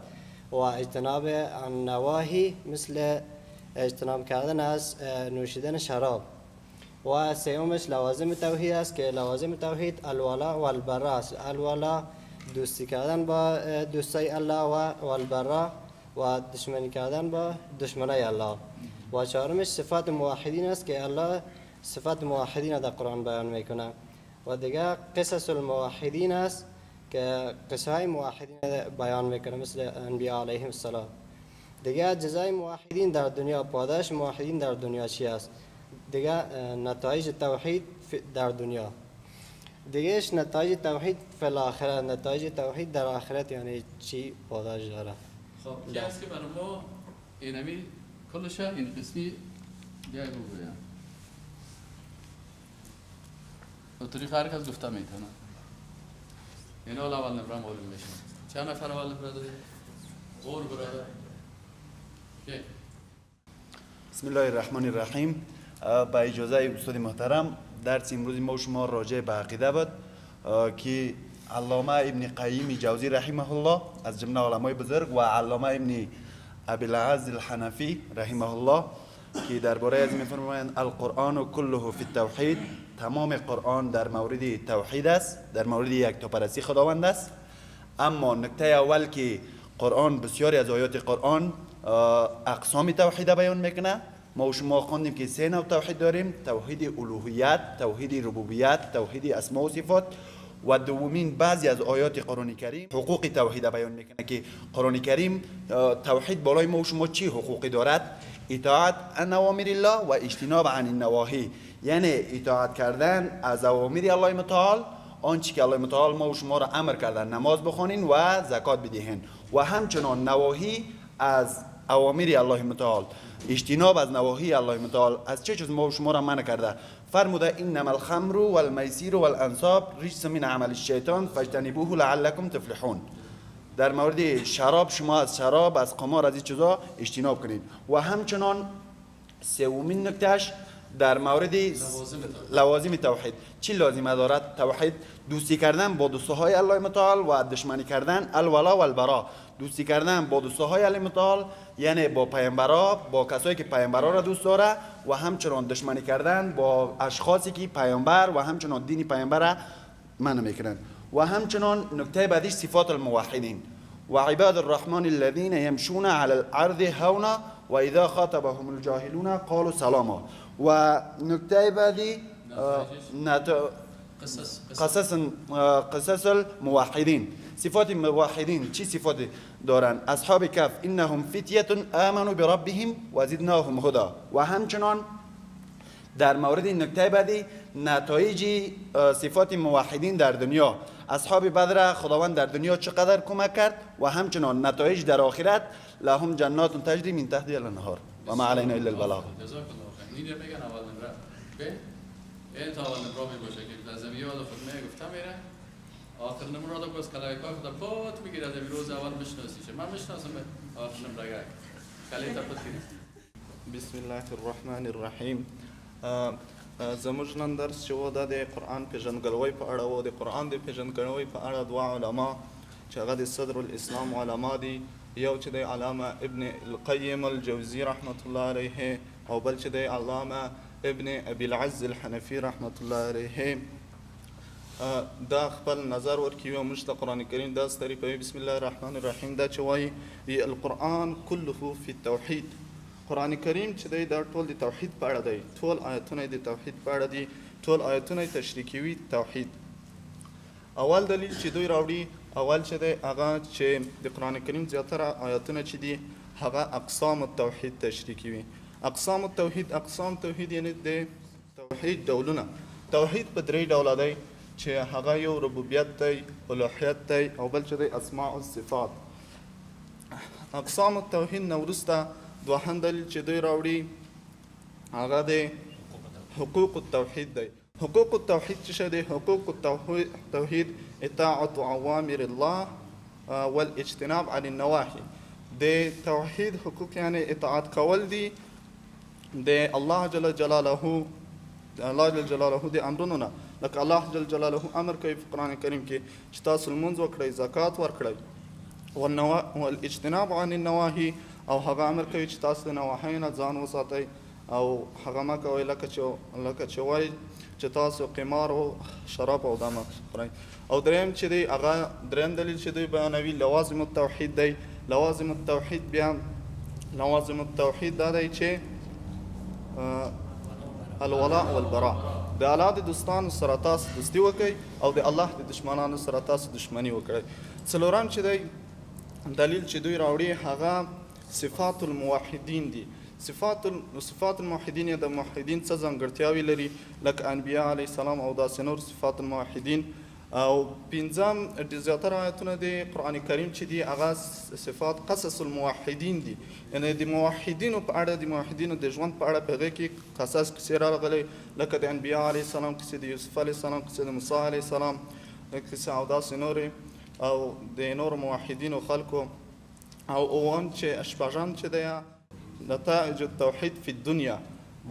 و اجتناب نواهی مثل اجتناب کردن از نوشیدن شراب. و سومش لوازم توحید است که لوازم توحید الولا و البرا است. الولا دوستی کردن با دوستای الله و البرا و دشمنی کردن با دشمنای الله. و چهارمش صفات موحدین است که الله صفات موحدین در قرآن بیان میکنه. و دیگه قصص الموحدین است که قصه های موحدین بیان میکنه مثل انبیاء علیهم السلام. دیگه جزای موحدین در دنیا، پاداش موحدین در دنیا چی است؟ دیگه نتایج توحید در دنیا. دیگهش نتایج توحید فی الاخره، نتایج توحید در آخرت یعنی چی پاداش داره. خب چی است که برای ما اینمی کلش این قسمی بیای بگویم و طریق هر کس گفته میتونه. اینا اول نفر معلوم میشن. چند نفر اول نفر دارید؟ اور برادر بسم الله الرحمن الرحیم. با اجازه استاد محترم، درس امروز ما و شما راجع به عقیده بود که علامه ابن قیم جوزی رحمه الله از جمله علمای بزرگ و علامه ابن ابوالعز الحنفی رحمه الله که درباره از میفرمایند القرآن کله فی التوحید، تمام قرآن در مورد توحید است، در مورد یکتاپرستی خداوند است. اما نکته اول که قرآن، بسیاری از آیات قرآن اقسام توحید بیان میکنه. ما و شما خوندیم که 3 نوع توحید داریم: توحید الوهیت، توحید ربوبیت، توحید اسماء و صفات. و دومین بعضی از آیات قرآن کریم حقوق توحید بیان میکنه که قرآن کریم توحید بالای ما و شما چی حقوقی دارد؟ اطاعت عن اوامر الله و اجتناب عن النواهی، یعنی اطاعت کردن از اوامر الله متعال، آنچه که الله متعال ما و شما را امر کردن، نماز بخوانین و زکات بدهین، و همچنان نواهی از اوامر الله متعال، اجتناب از نواهی الله متعال. از چه چیز ما و شما را منع کرده؟ فرموده انما الخمر والمیسیر والانصاب رجس من عمل الشیطان فاجتنبوه لعلکم تفلحون. در مورد شراب، شما از شراب، از قمار، از این چیزا اجتناب کنید. و همچنان سومین نکتهش در مورد لوازم توحید. چی لازمه دارد توحید؟ دوستی کردن با دوستهای الله متعال و دشمنی کردن الولا و البرا. دوستی کردن با دوستهای الله متعال یعنی با پیامبرا، با کسایی که پیامبرا را دوست داره، و همچنان دشمنی کردن با اشخاصی که پیامبر و همچنان دین پیامبر را منع میکنن. و همچنان نکته بعدی صفات الموحدین: و عباد الرحمن الذين يمشون على الارض هونا و اذا خاطبهم الجاهلون قالوا سلاما. و نکته بعدی قصص الموحدین. صفات موحدین چی صفات دارن؟ اصحاب کف انهم فتیه آمنوا بربهم و زدناهم هدى. و همچنان در مورد نکته بعدی نتایج صفات موحدین در دنیا. اصحاب بدر خداوند در دنیا چقدر کمک کرد، و همچنان نتایج در آخرت لهم جنات تجری من تحتها الانهار و ما علینا الا البلاغ. جزاک الله خیر. این میگن اول نمره به این تا اول نمره باشه که لازم یاد خود میگفته میره، آخر نمره رو باز کلای کار خدا پات میگیره. از روز اول میشناسیشه، من میشناسم آخر نمره کلی تا پات بسم الله الرحمن الرحیم. زموږ نن درس چې و د قرآن پیژندګلوۍ په اړه و. د قرآن د پیژندګلوۍ په اړه دوه علما چې هغه د صدر الاسلام علما دي، یو چې د علامه ابن القیم الجوزی رحمت الله علیه، او بل چې د علامه ابن ابي العز الحنفي رحمت الله علیه، دا خپل نظر ورکوي او موږ ته قرآن کریم داسې تعریفوي. بسم الله الرحمن الرحیم دا چې وایي القرآن كله في التوحید. قرآن کریم چې دی دا ټول د توحید په اړه دی، ټول آیتونه د توحید په اړه دي، ټول آیتونه تشریکوي توحید. اول دلیل چې دوی راوړي، اول چې دی هغه چې د قرآن کریم زیاتره آیتونه چې دي هغه اقسام التوحید تشریکوي. اقسام التوحید، اقسام توحید یعنی د توحید ډولونه. توحید په 3 ډوله دی چې هغه یو ربوبیت دی، الوهیت دی، او بل چې دی اسماء او صفات. اقسام التوحید نه وروسته دوهم دلیل چې دوی راوړي هغه د حقوق التوحید دی. حقوق التوحید چې څه دی؟ حقوق التوحید اطاعت اوامر الله والاجتناب عن النواهی. د توحید حقوق یعنی اطاعت کول دي د الله جل جلاله، الله جل جلاله د امرونو نه. لکه الله جل جلاله امر کوي په قرآن کریم کې چې تاسو لمونځ وکړئ، زکات ورکړئ، والاجتناب عن النواهی، او هغه امر کوي چې تاسو د نواهیو نه ځان وساتئ او هغه مه کوئ لکه چې وایي چې تاسو قمار او شراب او دا مه خورئ. او دریم چې دی هغه دریم دلیل چې دوی بیانوي لوازم التوحید دی. لوازم التوحید بیا لوازم التوحید دا دی چې الولاء والبراء، د الله د دوستانو سره تاسو دوستي وکړئ او د الله د دشمنانو سره تاسو دشمني وکړئ. څلورم چې دی دلیل چې دوی راوړي هغه صفات الموحدین دي. صفات الموحدین یا د موحدین څه ځانګړتیاوې لري لکه انبیاء علیه السلام او داسې نور صفات الموحدین. او پنځم زیاتره آیتونه د قرآن کریم چې دي هغه صفات قصص الموحدین دي، یعنی د موحدینو په اړه، د موحدینو د ژوند په اړه په هغې کې قصص کیسې راغلي، لکه د انبیاء علیه السلام کیسې، د یوسف علیه السلام کیسې، د موسی علیه السلام کیسې او داسې نورې، او د نورو موحدینو خلکو. او اووم چې شپږم چې دی نتائج التوحید فی الدنیا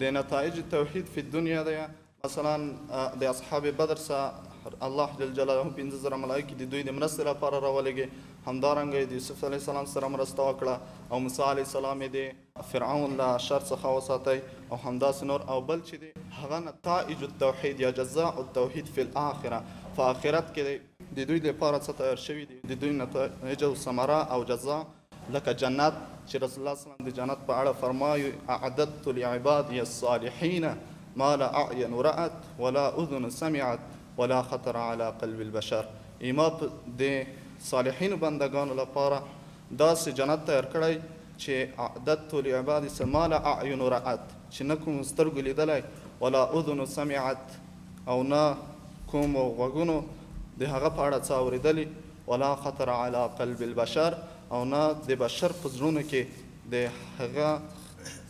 ده نتائج التوحید فی الدنیا ده مثلا د اصحاب بدر سره الله جل جلاله 15000 ملائکه د دوی د مرستې لپاره راولېږي. همدارنګه د یوسف علیه السلام سره مرسته وکړه او موسی علیه السلام د فرعون له شر څخه وساتي او همداسې نور. او بل چې دی هغه نتائج التوحید یا جزاء التوحید فی الاخره، په آخرت کې د دوی لپاره څه تیار شوي دي، د دوی نتایج او ثمره او جزاء لکه جنت چې رسول الله صلی الله علیه وسلم د جنت په اړه فرمایي اعددت لعبادی الصالحین ما لا اعین رأت ولا اذن سمعت ولا خطر على قلب البشر. ایما د صالحین بندگانو لپاره داسې جنت تیار کړی چې اعددت لعبادی ما لا اعین رأت، چې نه کوم سترګو لیدلی، ولا اذن سمعت او نه کوم غوږونو د هغه په اړه څه اورېدلي، ولا خطر على قلب البشر او نه د بشر په زړونو کې د هغه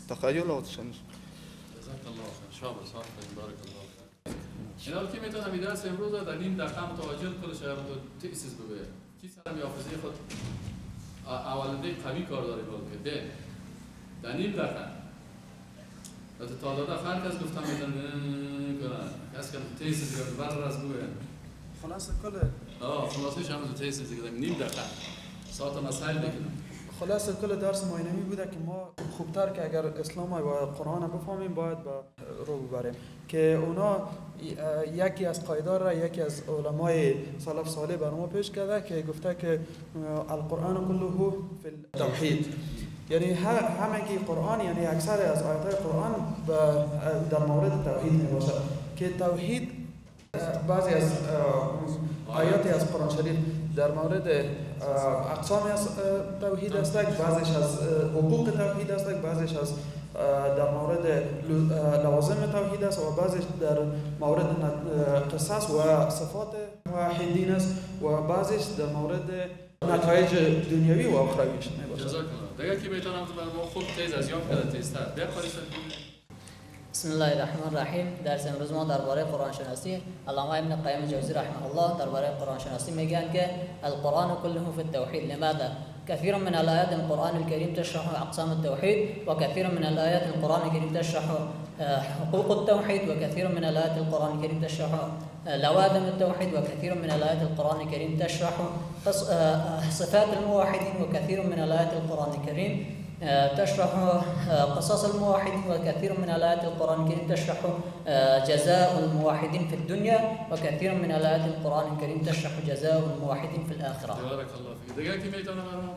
تخیل او جزاک الله خیر. شاباش، آفرین، بارک الله خیر. اینا که میتونم این درس امروز در این دقیقه متوجه کنه شاید تو تأسیس بگه کی سر حافظه خود اولنده قوی کار داره بود که در این دقیقه تا داده هر کس گفتم میتونم کنن کس که تأسیس بگه بر از بگه خلاص کل خلاصش هم تو تأسیس بگه نیم دقیقه ساعت مسائل بکنم. خلاص کل درس ما اینمی بوده که ما خوبتر که اگر اسلام و قرآن بفهمیم باید با رو ببریم که اونا یکی از قایدار را یکی از علمای سلف صالح بر ما پیش کرده که گفته که القرآن كله فی التوحید، یعنی همگی قرآن یعنی اکثر از آیات قرآن در مورد توحید می باشه که توحید بعضی از آیاتی از قرآن شریف در مورد اقسام از توحید است، بعضیش از حقوق توحید است، بعضیش از در مورد لوازم توحید است و بعضیش در مورد قصص و صفات موحدین است و بعضیش در مورد نتایج دنیوی و اخرویش میباشد. جزاک الله. دیگه که میتونم ما خوب تیز از یاد کرده تیزتر بخوری. بسم الله الرحمن الرحیم. درس امروز ما درباره قرآن شناسی. علامه ابن قیم جوزی رحمه الله درباره قرآن شناسی میگن که القرآن كله في التوحید. لماذا؟ كثير من الآيات القرآن الكريم تشرح أقسام التوحيد، وكثير من الآيات القرآن الكريم تشرح حقوق التوحيد، وكثير من الآيات القرآن الكريم تشرح لوازم التوحيد، وكثير من الآيات القرآن الكريم تشرح صفات الموحدين، وكثير من الآيات القرآن الكريم تشرح قصص الموحدين، وكثير من الآيات القرآن الكريم تشرح جزاء الموحدين في الدنيا، وكثير من الآيات القرآن الكريم تشرح جزاء الموحدين في الآخرة. بارك الله فيك. دیگه کی میتونه برام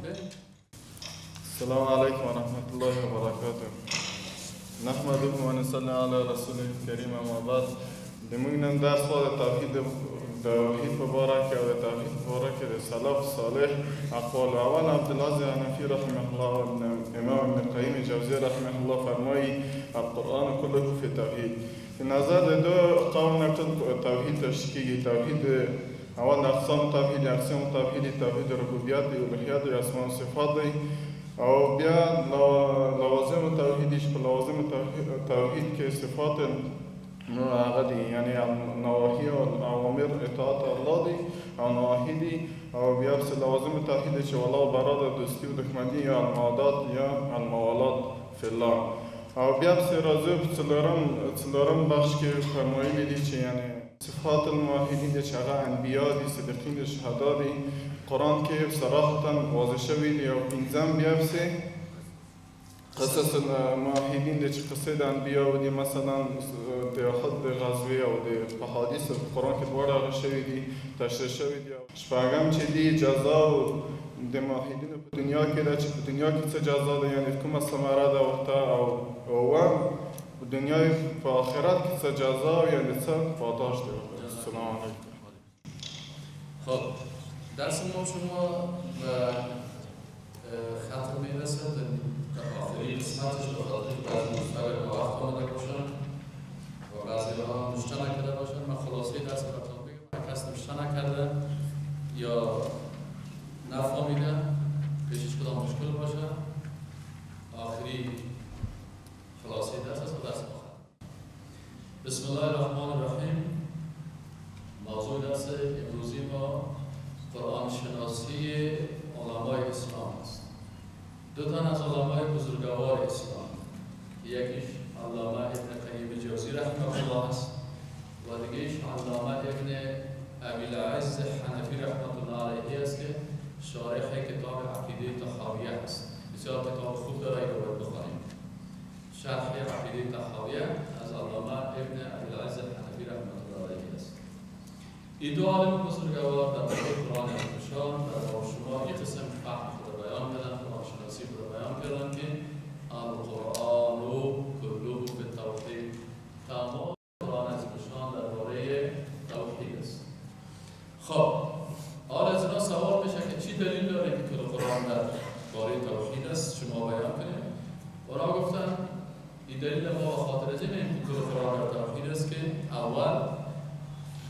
السلام عليكم ورحمة الله وبركاته. نحمده ونصلي على رسوله الكريم أما بعد. دموږ درس خو توحید مبارک او توحید مبارک د سلف صالح اقوال. اول عبدالعزیز حنفی رحمه الله و امام ابن قیم جوزی رحمه الله فرمایی القرآن كله في التوحید. به نظر دو قول نقطه توحید تشکیل توحید اول اقسام توحید توحید ربوبیت و الوهیت و اسماء و صفات دی او بیا لوازم توحیدش په لوازم توحید کې صفات هغه دي یعنی نواهی او اوامر اطاعت الله دي او نواهی دي او بیا په لوازم توحید چې ولا براد دوستی او دښمنی یا المعادات یا الموالات فی الله او بیا په راځو په څلورم بخش کې فرمایي دي چې یعنی صفات الموحدین چې هغه انبیا دي صدیقین دي شهدا دي قرآن کې صراحتا واضح شوی دی او پنځم بیا په قصص الموحدین د چې قصې د انبیاء دي مثلا د احد د غزوې او د احادیث په قرآن کې دواړه شوي دي تشریح شوي دي. شپږم چې دي جزا د موحدینو په دنیا کې ده چې په دنیا کې څه جزا ده یعنی کومه ثمره ده ورته او اووم په دنیا په آخرت کې څه جزا یعنی څه پاداش ده. السلام علیکم. خب درس ما شما و ختم میرسد آخرین قسمتش به خاطر بعضی مستقل با وقت آمده باشن و بعضی ها نوشته نکرده باشن. من خلاصه درس براتون بگم کس نوشته نکرده یا نفهمیده پیشش کدام مشکل باشه آخری خلاصه درس است و درس آخر. بسم الله الرحمن الرحیم. موضوع درس امروزی ما قرآن شناسی علمای اسلام است. دو تن از علمای بزرگوار اسلام یکیش علامه ابن قیم جوزی رحمه الله است و دیگهش علامه ابن ابی العز حنفی رحمت الله علیه است که شارح کتاب عقیده طحاویه است. بسیار کتاب خوب داره، اینو باید بخونیم. شرح عقیده طحاویه از علامه ابن ابی العز حنفی رحمت الله علیه است. این دو عالم بزرگوار در مورد قرآن مشان در شما یک قسم فهم رو بیان کردن، قرآن شناسی رو بیان کردن که القرآن کله بالتوحید، تمام قرآن از مشان درباره توحید است. خب حالا از اینا سوال میشه که چی دلیل داره که کل قرآن درباره توحید است؟ شما بیان کنید. اونا گفتن این دلیل ما به خاطر از اینه که کل قرآن در توحید است که اول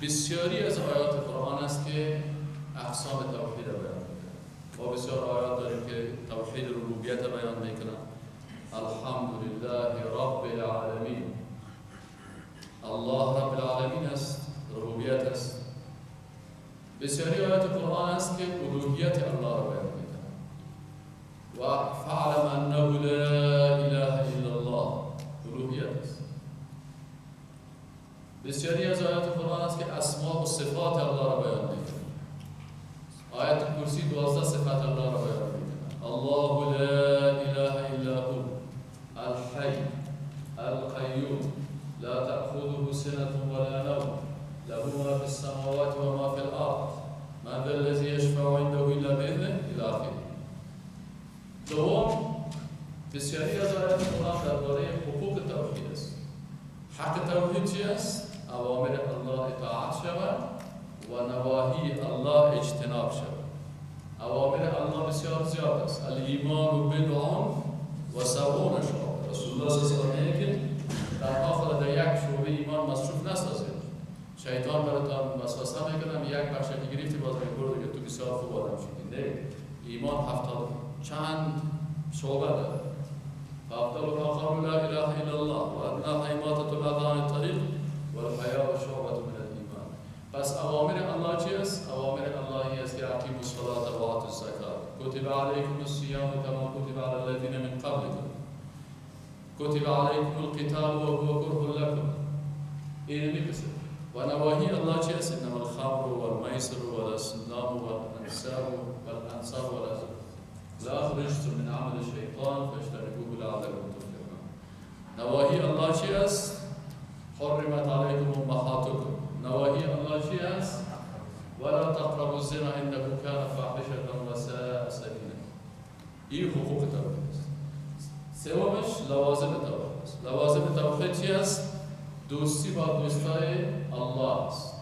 بسیاری از آیات قرآن است که اقسام توحید را بیان میکنه. ما بسیار آیات داریم که توحید ربوبیت را بیان میکنن. الحمدلله رب العالمین، الله رب العالمین است، ربوبیت است. بسیاری آیات قرآن است که الوهیت الله را بیان میکنه. و فعلم انه لا اله الا الله، الوهیت است. بسیاری از آیات قرآن است که اسماء و صفات الله را بیان میکنه. آیت کرسی 12 صفات الله را بیان میکنه. الله لا اله الا هو الحی القیوم لا تأخذه سنة ولا نوم له ما في السماوات وما في الأرض من ذا الذي يشفع عنده إلا بإذنه إلى آخره. دوم، بسیاری از آیات قرآن درباره حقوق توحید است. حق توحید چی است؟ اوامر الله اطاعت شود و نواهی الله اجتناب شود. اوامر الله بسیار زیاد است. الایمان بدع و سبعون شعبه. رسول الله صلی الله علیه و آله که در آخر در یک شعبه ایمان مصروف نسازید. شیطان براتون وسوسه میکنه، یک بخش که گرفتی باز میگه که تو بسیار خوب آدم شدی. نه، ایمان 70 چند شعبه داره. فأفضلها قول لا إله إلا الله وأدناها إماطة الأذى عن الطريق والحياء شعبة من الإيمان. پس اوامر الله چی است؟ اوامر الله است که اقیموا الصلاة و آتوا الزکات. کتب علیکم الصیام کما کتب علی الذین من قبلکم. کتب علیکم القتال و هو کره لکم. این میگه. و نواهی الله چی است؟ انما الخمر والمیسر والازلام والانصاب والازلام لا رجس من عمل الشیطان فاجتنبوه لعلكم تفلحون. نواهی الله چی است؟ حرمت علیکم امهاتکم. نواهی الله چی است؟ ولا تقربوا الزنا انه كان فاحشة وساء سبیلا. این حقوق توحید است. سومش لوازم توحید است. لوازم توحید چی است؟ دوستی با دوستای الله است.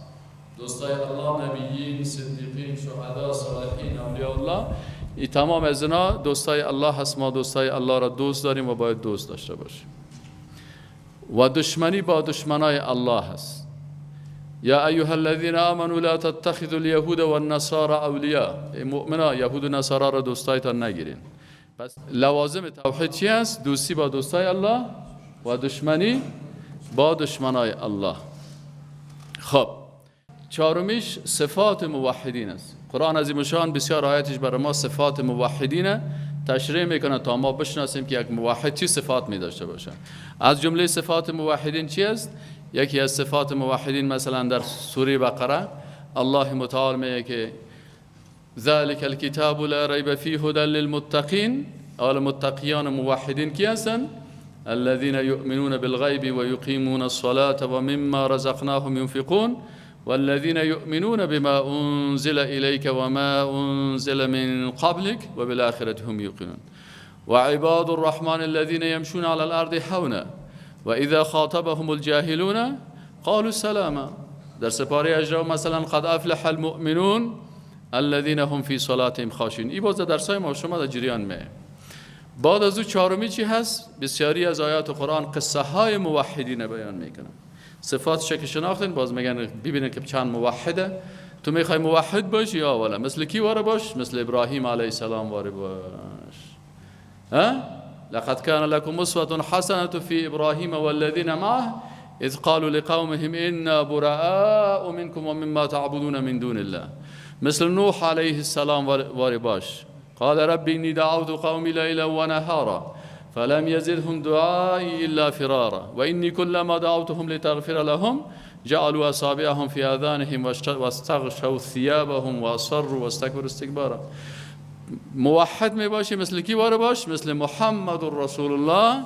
دوستای الله نبیین، صدیقین، شهدا، صالحین، اولیاء الله، این تمام از اینا دوستای الله هست. ما دوستای الله را دوست داریم و باید دوست داشته باشیم. و دشمنی با دشمنای الله هست. یا ایها الذین آمنوا لا تتخذوا اليهود والنصارى اولیاء. مؤمنا یهود و نصارا را دوستایتان نگیرین. پس لوازم توحید چی است؟ دوستی با دوستای الله و دشمنی با دشمنای الله. خب چهارمیش صفات موحدین است. قرآن عظیم شان بسیار آیاتش برای ما صفات موحدین تشریح میکنه تا ما بشناسیم که یک موحد چی صفات می داشته باشه. از جمله صفات موحدین چی است؟ یکی از صفات موحدین مثلا در سوره بقره الله متعال میگه که ذلك الكتاب لا ریب فیه هدى للمتقین. اول متقیان موحدین کی هستند؟ الذين يؤمنون بالغيب ويقيمون الصلاة ومما رزقناهم ينفقون والذين يؤمنون بما أنزل إليك وما أنزل من قبلك وبالآخرة هم يوقنون وعباد الرحمن الذين يمشون على الأرض حونا وإذا خاطبهم الجاهلون قالوا سلاما. در سپاره اجرا مثلا قد أفلح المؤمنون الذين هم في صلاتهم خاشعون. این باز درسای ما شما در جریان می. بعد از او چهارمی چی هست؟ بسیاری از آیات قرآن قصه های موحدین بیان میکنن. صفات شک شناختن باز میگن ببینن که چند موحده. تو میخوای موحد باشی یا ولا مثل کی واره باش؟ مثل ابراهیم علیه السلام واره باش. ها؟ لقد كان لكم اسوة حسنة في ابراهیم والذین معه اذ قالوا لقومهم انا براء منكم ومما تعبدون من دون الله. مثل نوح علیه السلام واره باش. قال رب إني دعوت قومي ليلا ونهارا فلم يزدهم دعائي إلا فرارا وإني كلما دعوتهم لتغفر لهم جعلوا أصابعهم في آذانهم واستغشوا ثيابهم وأصروا واستكبروا استكبارا. موحد می باشی مثل کی باره باش؟ مثل محمد رسول الله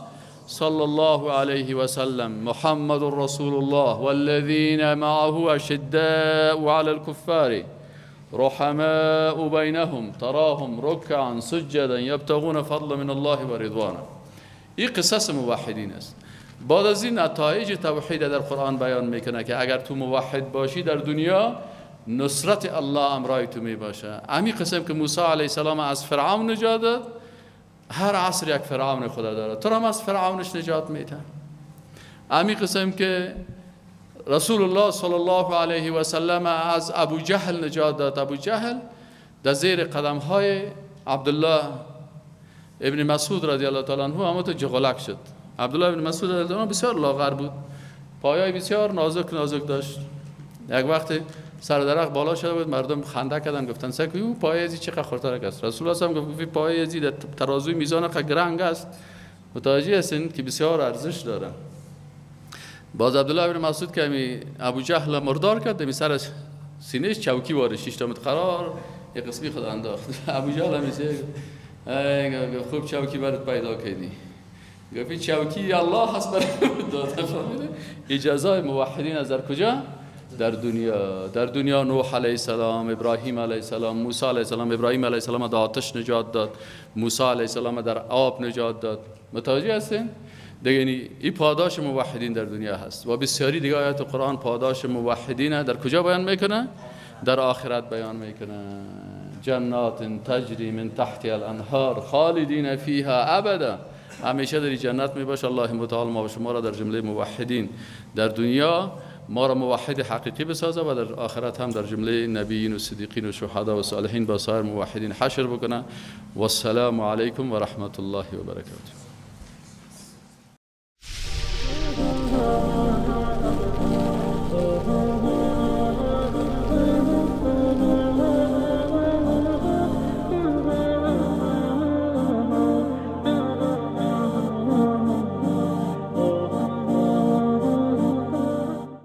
صلی الله علیه و سلم. محمد رسول الله والذین معه اشداء على الكفار رحماء بینهم تراهم رکعا سجدا یبتغون فضلا من الله و رضوانا. این قصص موحدین است. بعد از این نتایج توحید در قرآن بیان میکنه که اگر تو موحد باشی در دنیا نصرت الله امرای تو می باشه. همین قسم که موسی علیه السلام از فرعون نجات داد، هر عصر یک فرعون خدا داره، تو هم از فرعونش نجات میده. همین قسم که رسول الله صلی الله علیه و سلم از ابو جهل نجات داد. ابو جهل در زیر قدم های عبدالله ابن مسعود رضی الله تعالی عنه اما تو جغلک شد. عبدالله ابن مسعود رضی الله عنه بسیار لاغر بود، پایای بسیار نازک داشت. یک وقت سر درخت بالا شده بود، مردم خنده کردن، گفتن سکوی او پای ازی چقدر خورترک است. رسول الله هم گفت پای ازی در ترازوی میزان گرنگ است. متوجه هستین که بسیار ارزش داره. باز عبدالله ابن مسعود که می ابو جهل مردار کرد، می سر سینه‌اش چوکی وارد 6 تا متر قرار یک قسمی خود انداخت. ابو جهل میشه خوب چوکی برات پیدا کردی. گفت چوکی الله هست برات داده. اجازه موحدین از در کجا؟ در دنیا نوح علیه السلام، ابراهیم علیه السلام، موسی علیه السلام. ابراهیم علیه السلام در آتش نجات داد، موسی علیه السلام در آب نجات داد. متوجه هستین؟ دیگه این پاداش موحدین در دنیا هست و بسیاری دیگه آیات قرآن پاداش موحدین در کجا بیان میکنه؟ در آخرت بیان میکنه. جنات تجری من تحت الانهار خالدین فیها ابدا. همیشه در جنت میباشه. الله متعال ما و شما را در جمله موحدین در دنیا ما را موحد حقیقی بسازه و در آخرت هم در جمله نبیین و صدیقین و شهدا و صالحین با سایر موحدین حشر بکنه. و السلام علیکم و رحمت الله و برکاته.